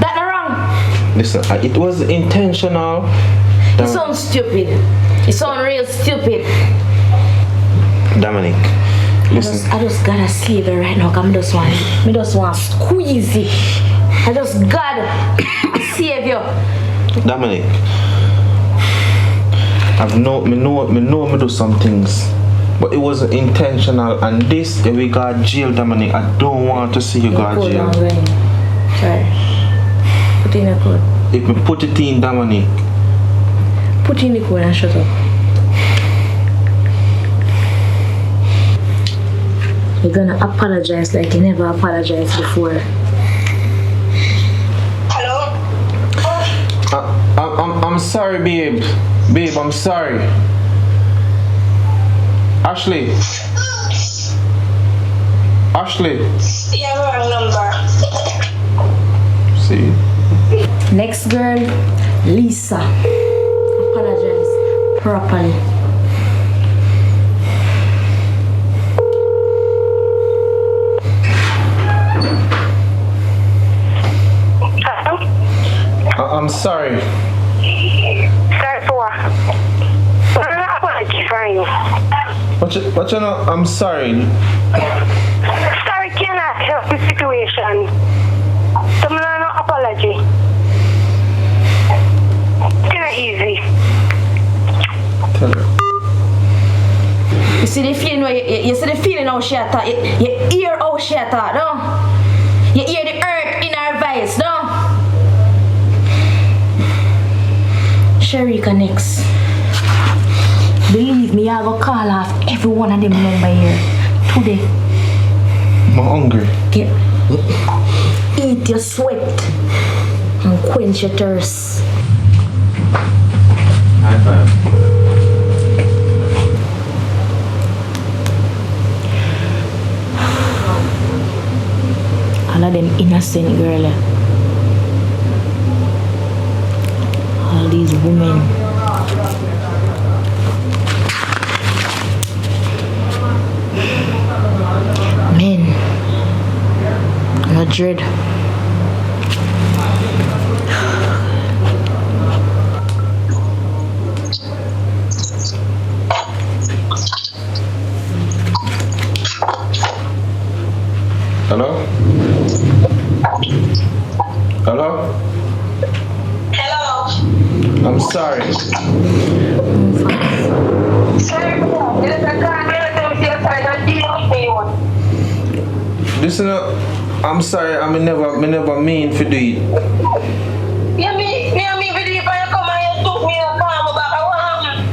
That are wrong. Listen, it was intentional. You sound stupid. You sound real stupid. Dominic, listen. I just gotta save it right now. I just want to squeeze it. I just gotta save you. Dominic, me know me do some things, but it wasn't intentional. And this, if we got jail, Dominic, I don't want to see you go jail. Sorry. Put in the code. If me put it in, Dominic. Put in the code and shut up. You're gonna apologize like you never apologized before. Hello? I'm sorry, babe. Babe, I'm sorry. Ashley. Yeah, wrong number. See. Next girl, Lisa. Apologize properly. I'm sorry. Sorry for what? What an apology for you. What you know? I'm sorry. Sorry cannot help the situation. So no apology. It's not easy. Tell her. You see the feeling where you see the feeling how she attack. You hear how she attack, no? You hear the hurt in her voice, no? Sharika next. Believe me, I will call off every one of them member here today. I'm hungry. Eat your sweat and quench your thirst. High five. All of them innocent girl. All these women. dread. Hello? Hello? Hello. I'm sorry. Listen up. I'm sorry, I never mean to do it. You mean video if I come and you took me and come back?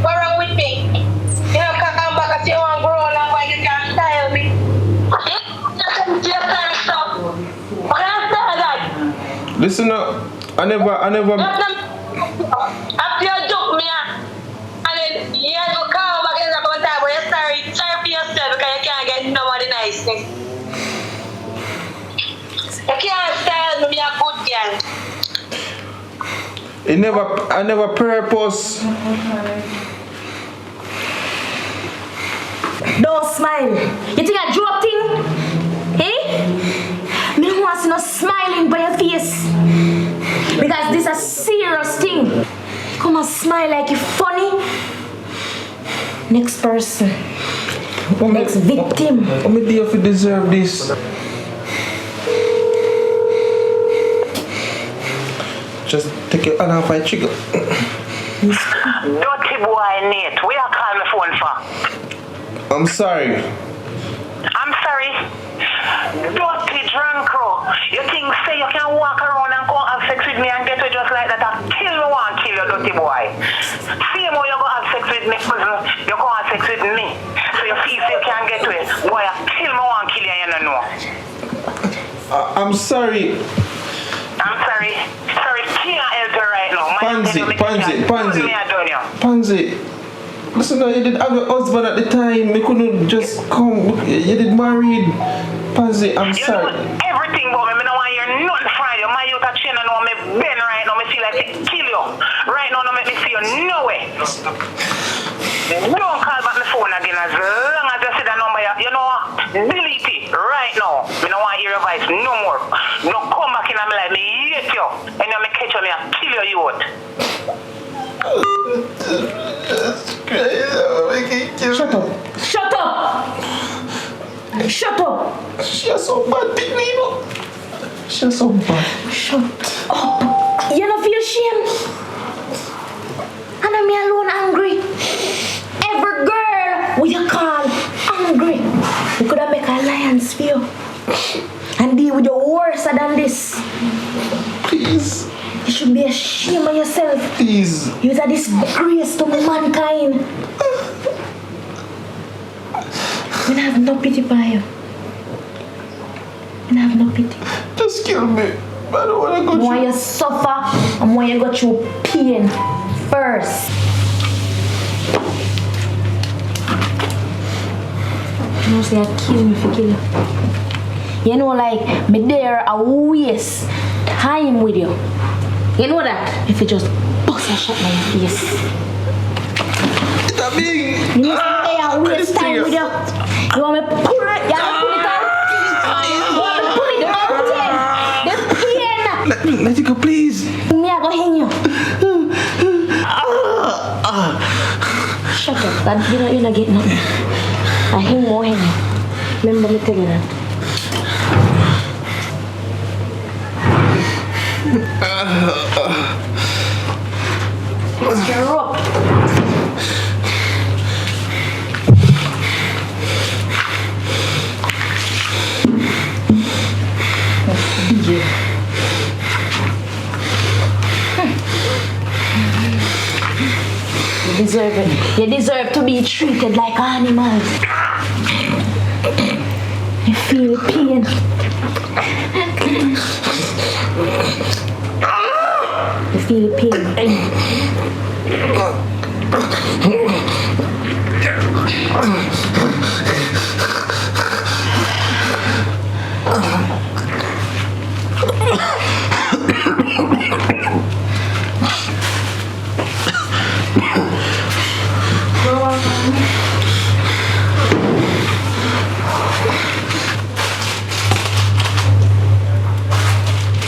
What wrong with me? You know, come back and say you want to grow and why you can't style me. Your time stop. What else that? Listen up. I never After you took me and then you have to come back and come time, but you're sorry for yourself because you can't get nobody niceness. You can't style me a good girl. I never purpose. Don't smile. You think I joke thing? Eh? Me don't want to see no smiling by your face. Because this is a serious thing. Come and smile like you're funny. Next person. Next victim. How many do you deserve this? Just take your hand off my trigger. Dirty boy, Nate. Where you call my phone for? I'm sorry. I'm sorry. Dirty drunk crow. You think say you can walk around and go have sex with me and get you just like that? I kill me one, kill you, dirty boy. See how you go have sex with me, cousin. You go have sex with me. So you feel so you can't get to it. Boy, I kill me one, kill you, you don't know. I'm sorry. I'm sorry. Sorry, can't help you right now. Pansy. Listen, you did have a husband at the time. You couldn't just come. You did married. Pansy, I'm sorry. Everything about me, I don't want to hear nothing from you. My youth are chain and know me bend right now. Me feel like they kill you. Right now, no make me see you nowhere. Don't call back my phone again as long as you see that number. You know what? Delete it right now. Me don't want to hear your voice no more. No come back in and me like me hate you. And you me catch you, me and kill you, youth. Shut up. Shut up. Shut up. She's so bad, big Nino. She's so bad. Shut up. You don't feel shame? And I'm me alone angry. Every girl with you call angry. We could have make an alliance for you. And deal with you worse than this. Please. You should be ashamed of yourself. Please. You're a disgrace to mankind. We don't have no pity for you. We don't have no pity. Just kill me. I don't want to go through. More you suffer and more you go through pain first. You know, say I kill me for kill you. You know, like, me there I waste time with you. You know that? If you just bust a shot in your face. It's a big. You know, say I waste time with you. You want me to pull it? You want me to pull it out? You want me to pull it out? The pain. Let it go, please. Me, I go hang you. Shut up, that you don't get nothing. I hang more hang you. Remember me tell you that. It's your rope. You deserve it. You deserve to be treated like animals. You feel the pain. You feel the pain.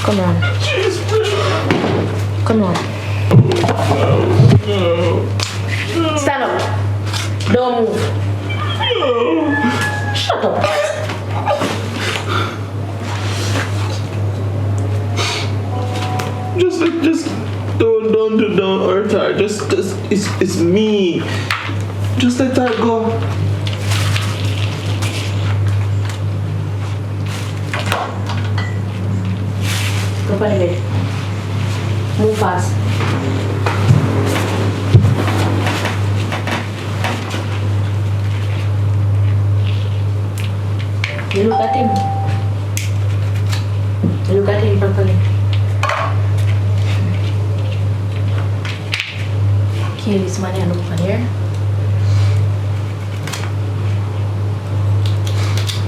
Come on. Come on. Stand up. Don't move. Shut up. Just don't hurt her. Just it's me. Just let her go. Go by the bed. Move fast. You look at him. Look at him properly. Kill this money and open here.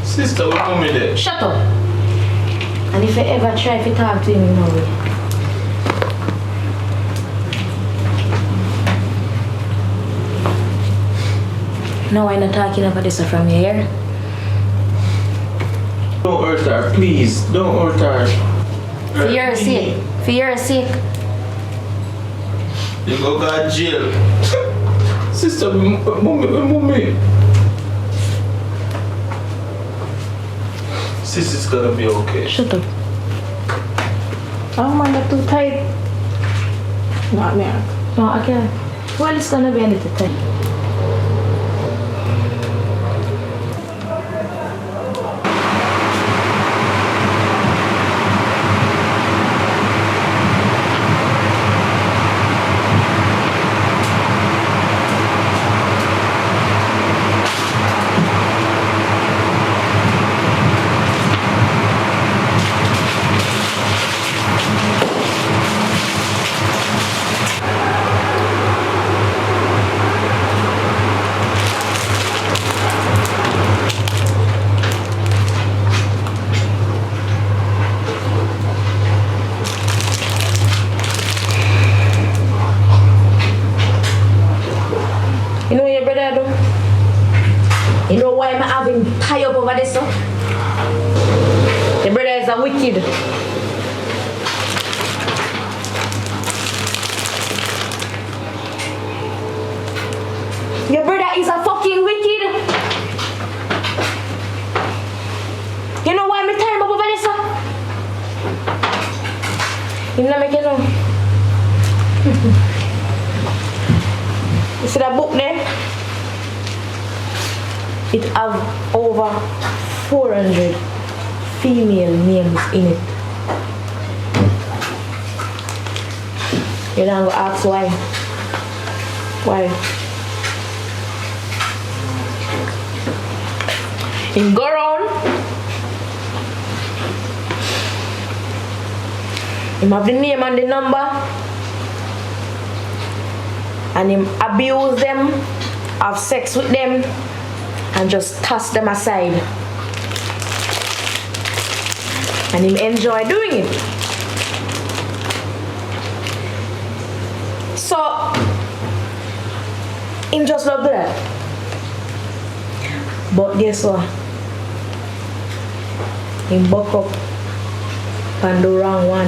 Sister, what come with it? Shut up. And if you ever try to talk to him, you know it. No, I'm not talking about this from your ear. Don't hurt her, please. Don't hurt her. For your sake. For your sake. You go to jail. Sister, mommy. Sister's gonna be okay. Shut up. Oh man, that's too tight. Not me. No, okay. Well, it's gonna be a little tight. You know what your brother do? You know why I'm having tie up over this stuff? Your brother is a wicked. Your brother is a fucking wicked. You know why I'm tying up over this stuff? You know make you know. You see that book there? It have over 400 female names in it. You're not gonna ask why. Why? Him go around. Him have the name and the number. And him abuse them, have sex with them, and just toss them aside. And him enjoy doing it. So, him just love that. But guess what? Him buck up and do wrong one.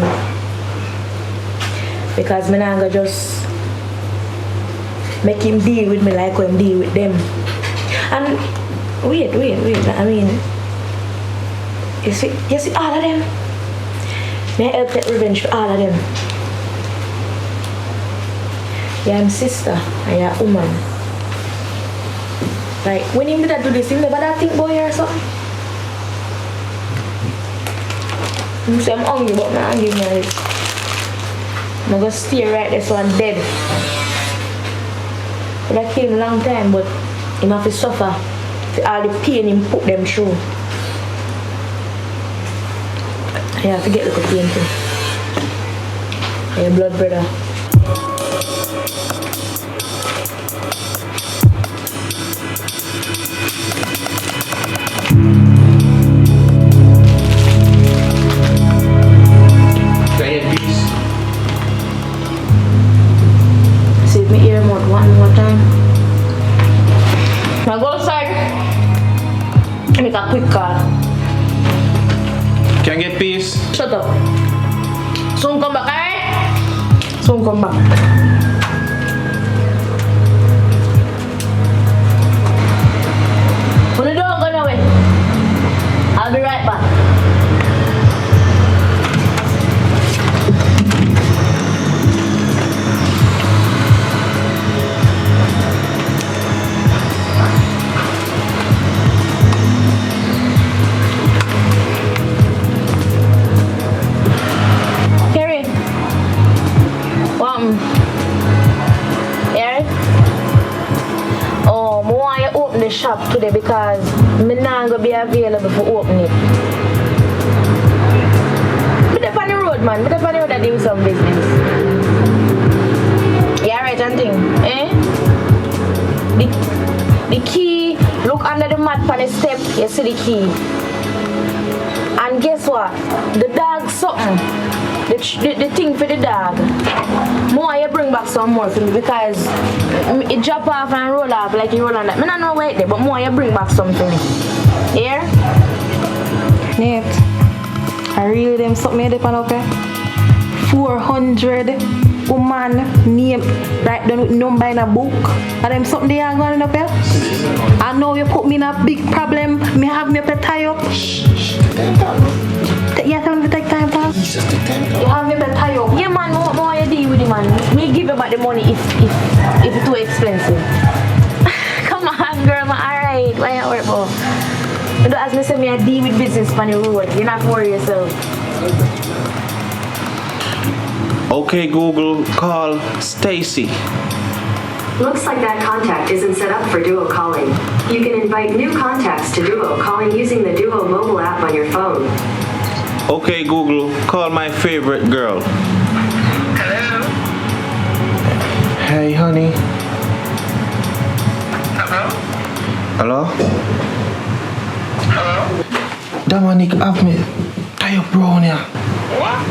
Because me not gonna just make him deal with me like how him deal with them. And wait. I mean, you see all of them? May I help take revenge for all of them? You're my sister and you're a woman. Like, when him did that do this, he never that think about you or something? You say I'm hungry, but I'm not hungry now. I'm gonna stay right there so I'm dead. But I killed him a long time, but him have to suffer for all the pain him put them through. I have to get like a pain too. And your blood brother. Save me ear mode one more time. Now go outside. Make a quick call. Can I get peace? Shut up. Soon come back, alright? Soon come back. When you don't go nowhere, I'll be right back. Carrie, Eric? Oh, I want you to open the shop today because I'm not going to be available for open it. I'm up on the road, man. I'm up on the road to do some business. Yeah, right, and thing. Eh? The key, look under the mat on the step, you see the key. And guess what? The dog something. The thing for the dog. More you bring back some more for me because it drop off and roll off like you roll on that. I don't know where it is, but more you bring back some for me. Here? Nate, I really them something made up on up here. 400 woman name right down with number in a book. And them something they are going up here. I know you put me in a big problem. Me have me up a tie up. Yeah, tell me to take time, pal. You have me up a tie up. Yeah, man, more you deal with it, man. Me give you back the money if it's too expensive. Come on, girl, man. Alright, why you work for? You don't ask me say me I deal with business on the road. You're not worry yourself. Okay, Google, call Stacy. Looks like that contact isn't set up for Duo calling. You can invite new contacts to Duo calling using the Duo mobile app on your phone. Okay, Google, call my favorite girl. Hello? Hey, honey. Hello? Hello? Hello? Dominic have me tie up brown here. What?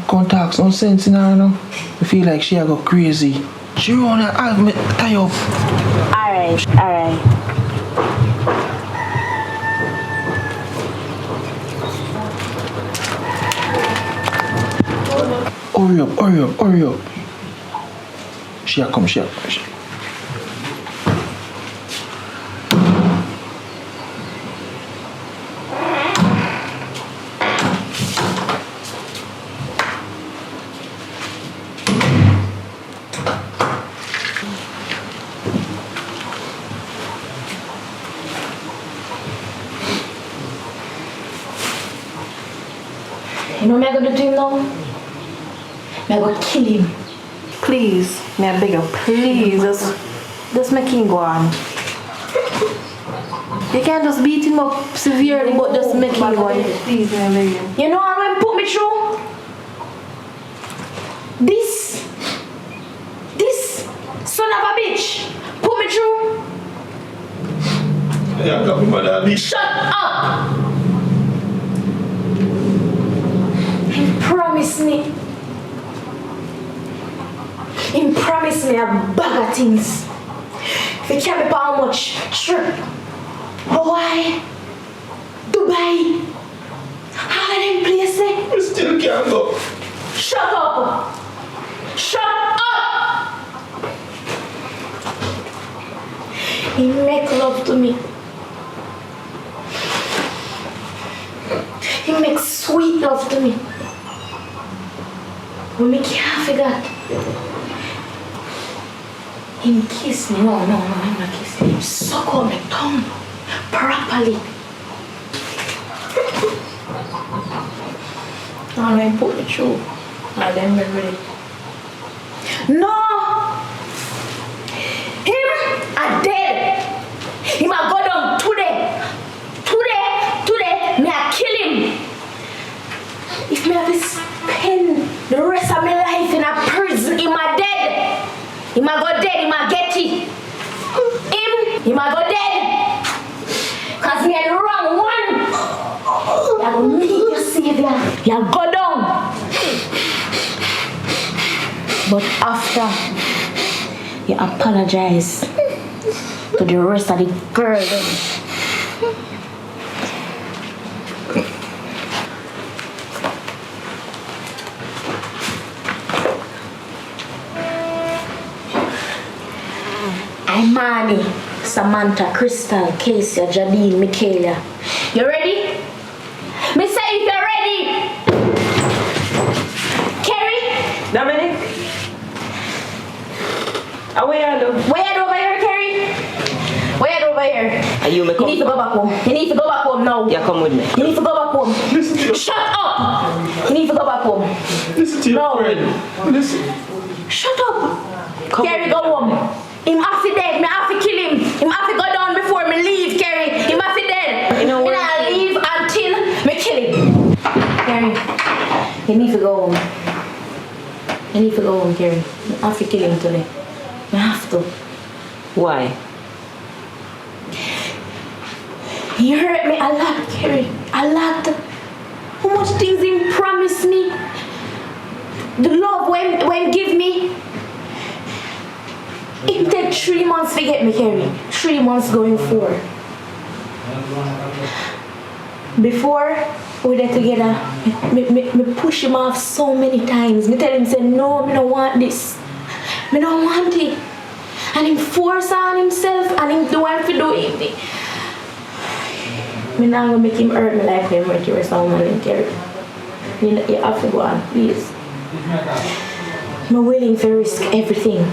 Come talk some sense in her now. I feel like she a go crazy. She wanna have me tie up. Alright. Hurry up. She a come. You know me I gonna do him now? Me I gonna kill him. Please, me I beg you, please, just make him go on. You can't just beat him up severely, but just make him go on. Please, me I beg you. You know how I put me through? This son of a bitch put me through. Yeah, I got my daddy. Shut up! He promised me a bag of things. If you can't be how much, trip. Hawaii, Dubai, all of them places. We still can't go. Shut up! He make love to me. He makes sweet love to me. When me can't figure. He kiss me. No, I'm not kissing him. Suck on my tongue properly. And I put the through. And then we're ready. No! Him are dead. Him are go down today. Today, me I kill him. If me have to spend the rest of my life in a prison, him are dead. Him a go dead, him a get it. Him a go dead. Cause me are the wrong one. You go meet your savior. You go down. But after you apologize to the rest of the girls. Marnie, Samantha, Crystal, Casey, Jadine, Michaela. You ready? Me say if you're ready. Kerry? Dominic? Where are you? Wait over here, Kerry. Wait over here. You need to go back home. You need to go back home now. Yeah, come with me. You need to go back home. Shut up! You need to go back home. Listen to your friend. Listen. Shut up! Kerry, go home. Him have to dead. Me have to kill him. Him have to go down before me leave, Kerry. Him have to dead. You know what? Me not leave until me kill him. Kerry, you need to go home. You need to go home, Kerry. Me have to kill him today. Me have to. Why? He hurt me a lot, Kerry. A lot. How much things he promised me. The love when give me. It take 3 months to get me, Kerry. 3 months going 4. Before we were together, me push him off so many times. Me tell him, say, no, me don't want this. Me don't want it. And him force on himself and him do want to do it. Me not gonna make him hurt me like him hurt you someone, Kerry. You have to go on, please. I'm willing to risk everything.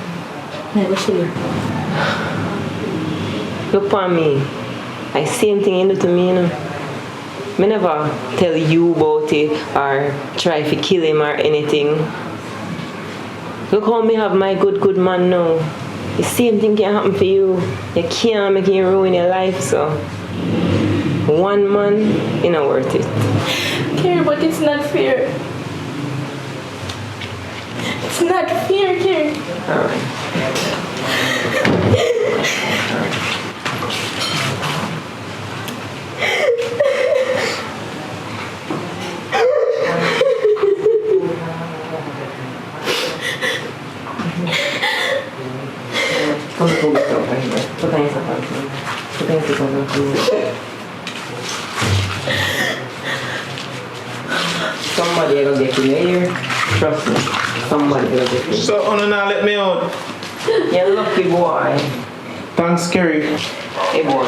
Never kill you. Look for me. I same thing you do to me, you know. Me never tell you about it or try to kill him or anything. Look how me have my good man now. The same thing can happen for you. You can't make him ruin your life, so one man, it's not worth it. Kerry, but it's not fair. It's not fair, Kerry. Alright. Come pull this over here. Put on your socks. Put on your socks. Somebody will get in your ear. Trust me. Somebody will get in. So, now let me out. You're lucky boy. Thanks, Kerry. Hey boy.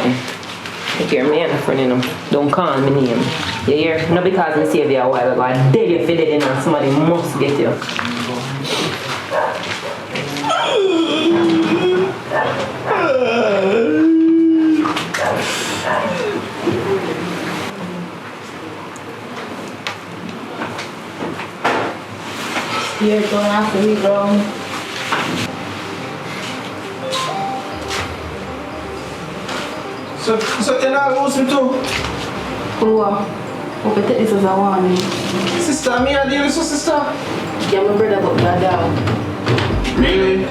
If you're a man friend, you know, don't call me name. You hear? Not because I saved you a while ago. I dare you if you did, and somebody must get you. You're going after me, bro. So you're not going to too? Who are? Hope I take this as a warning. Sister, me and deal with your sister? Yeah, my brother, but God down. Really?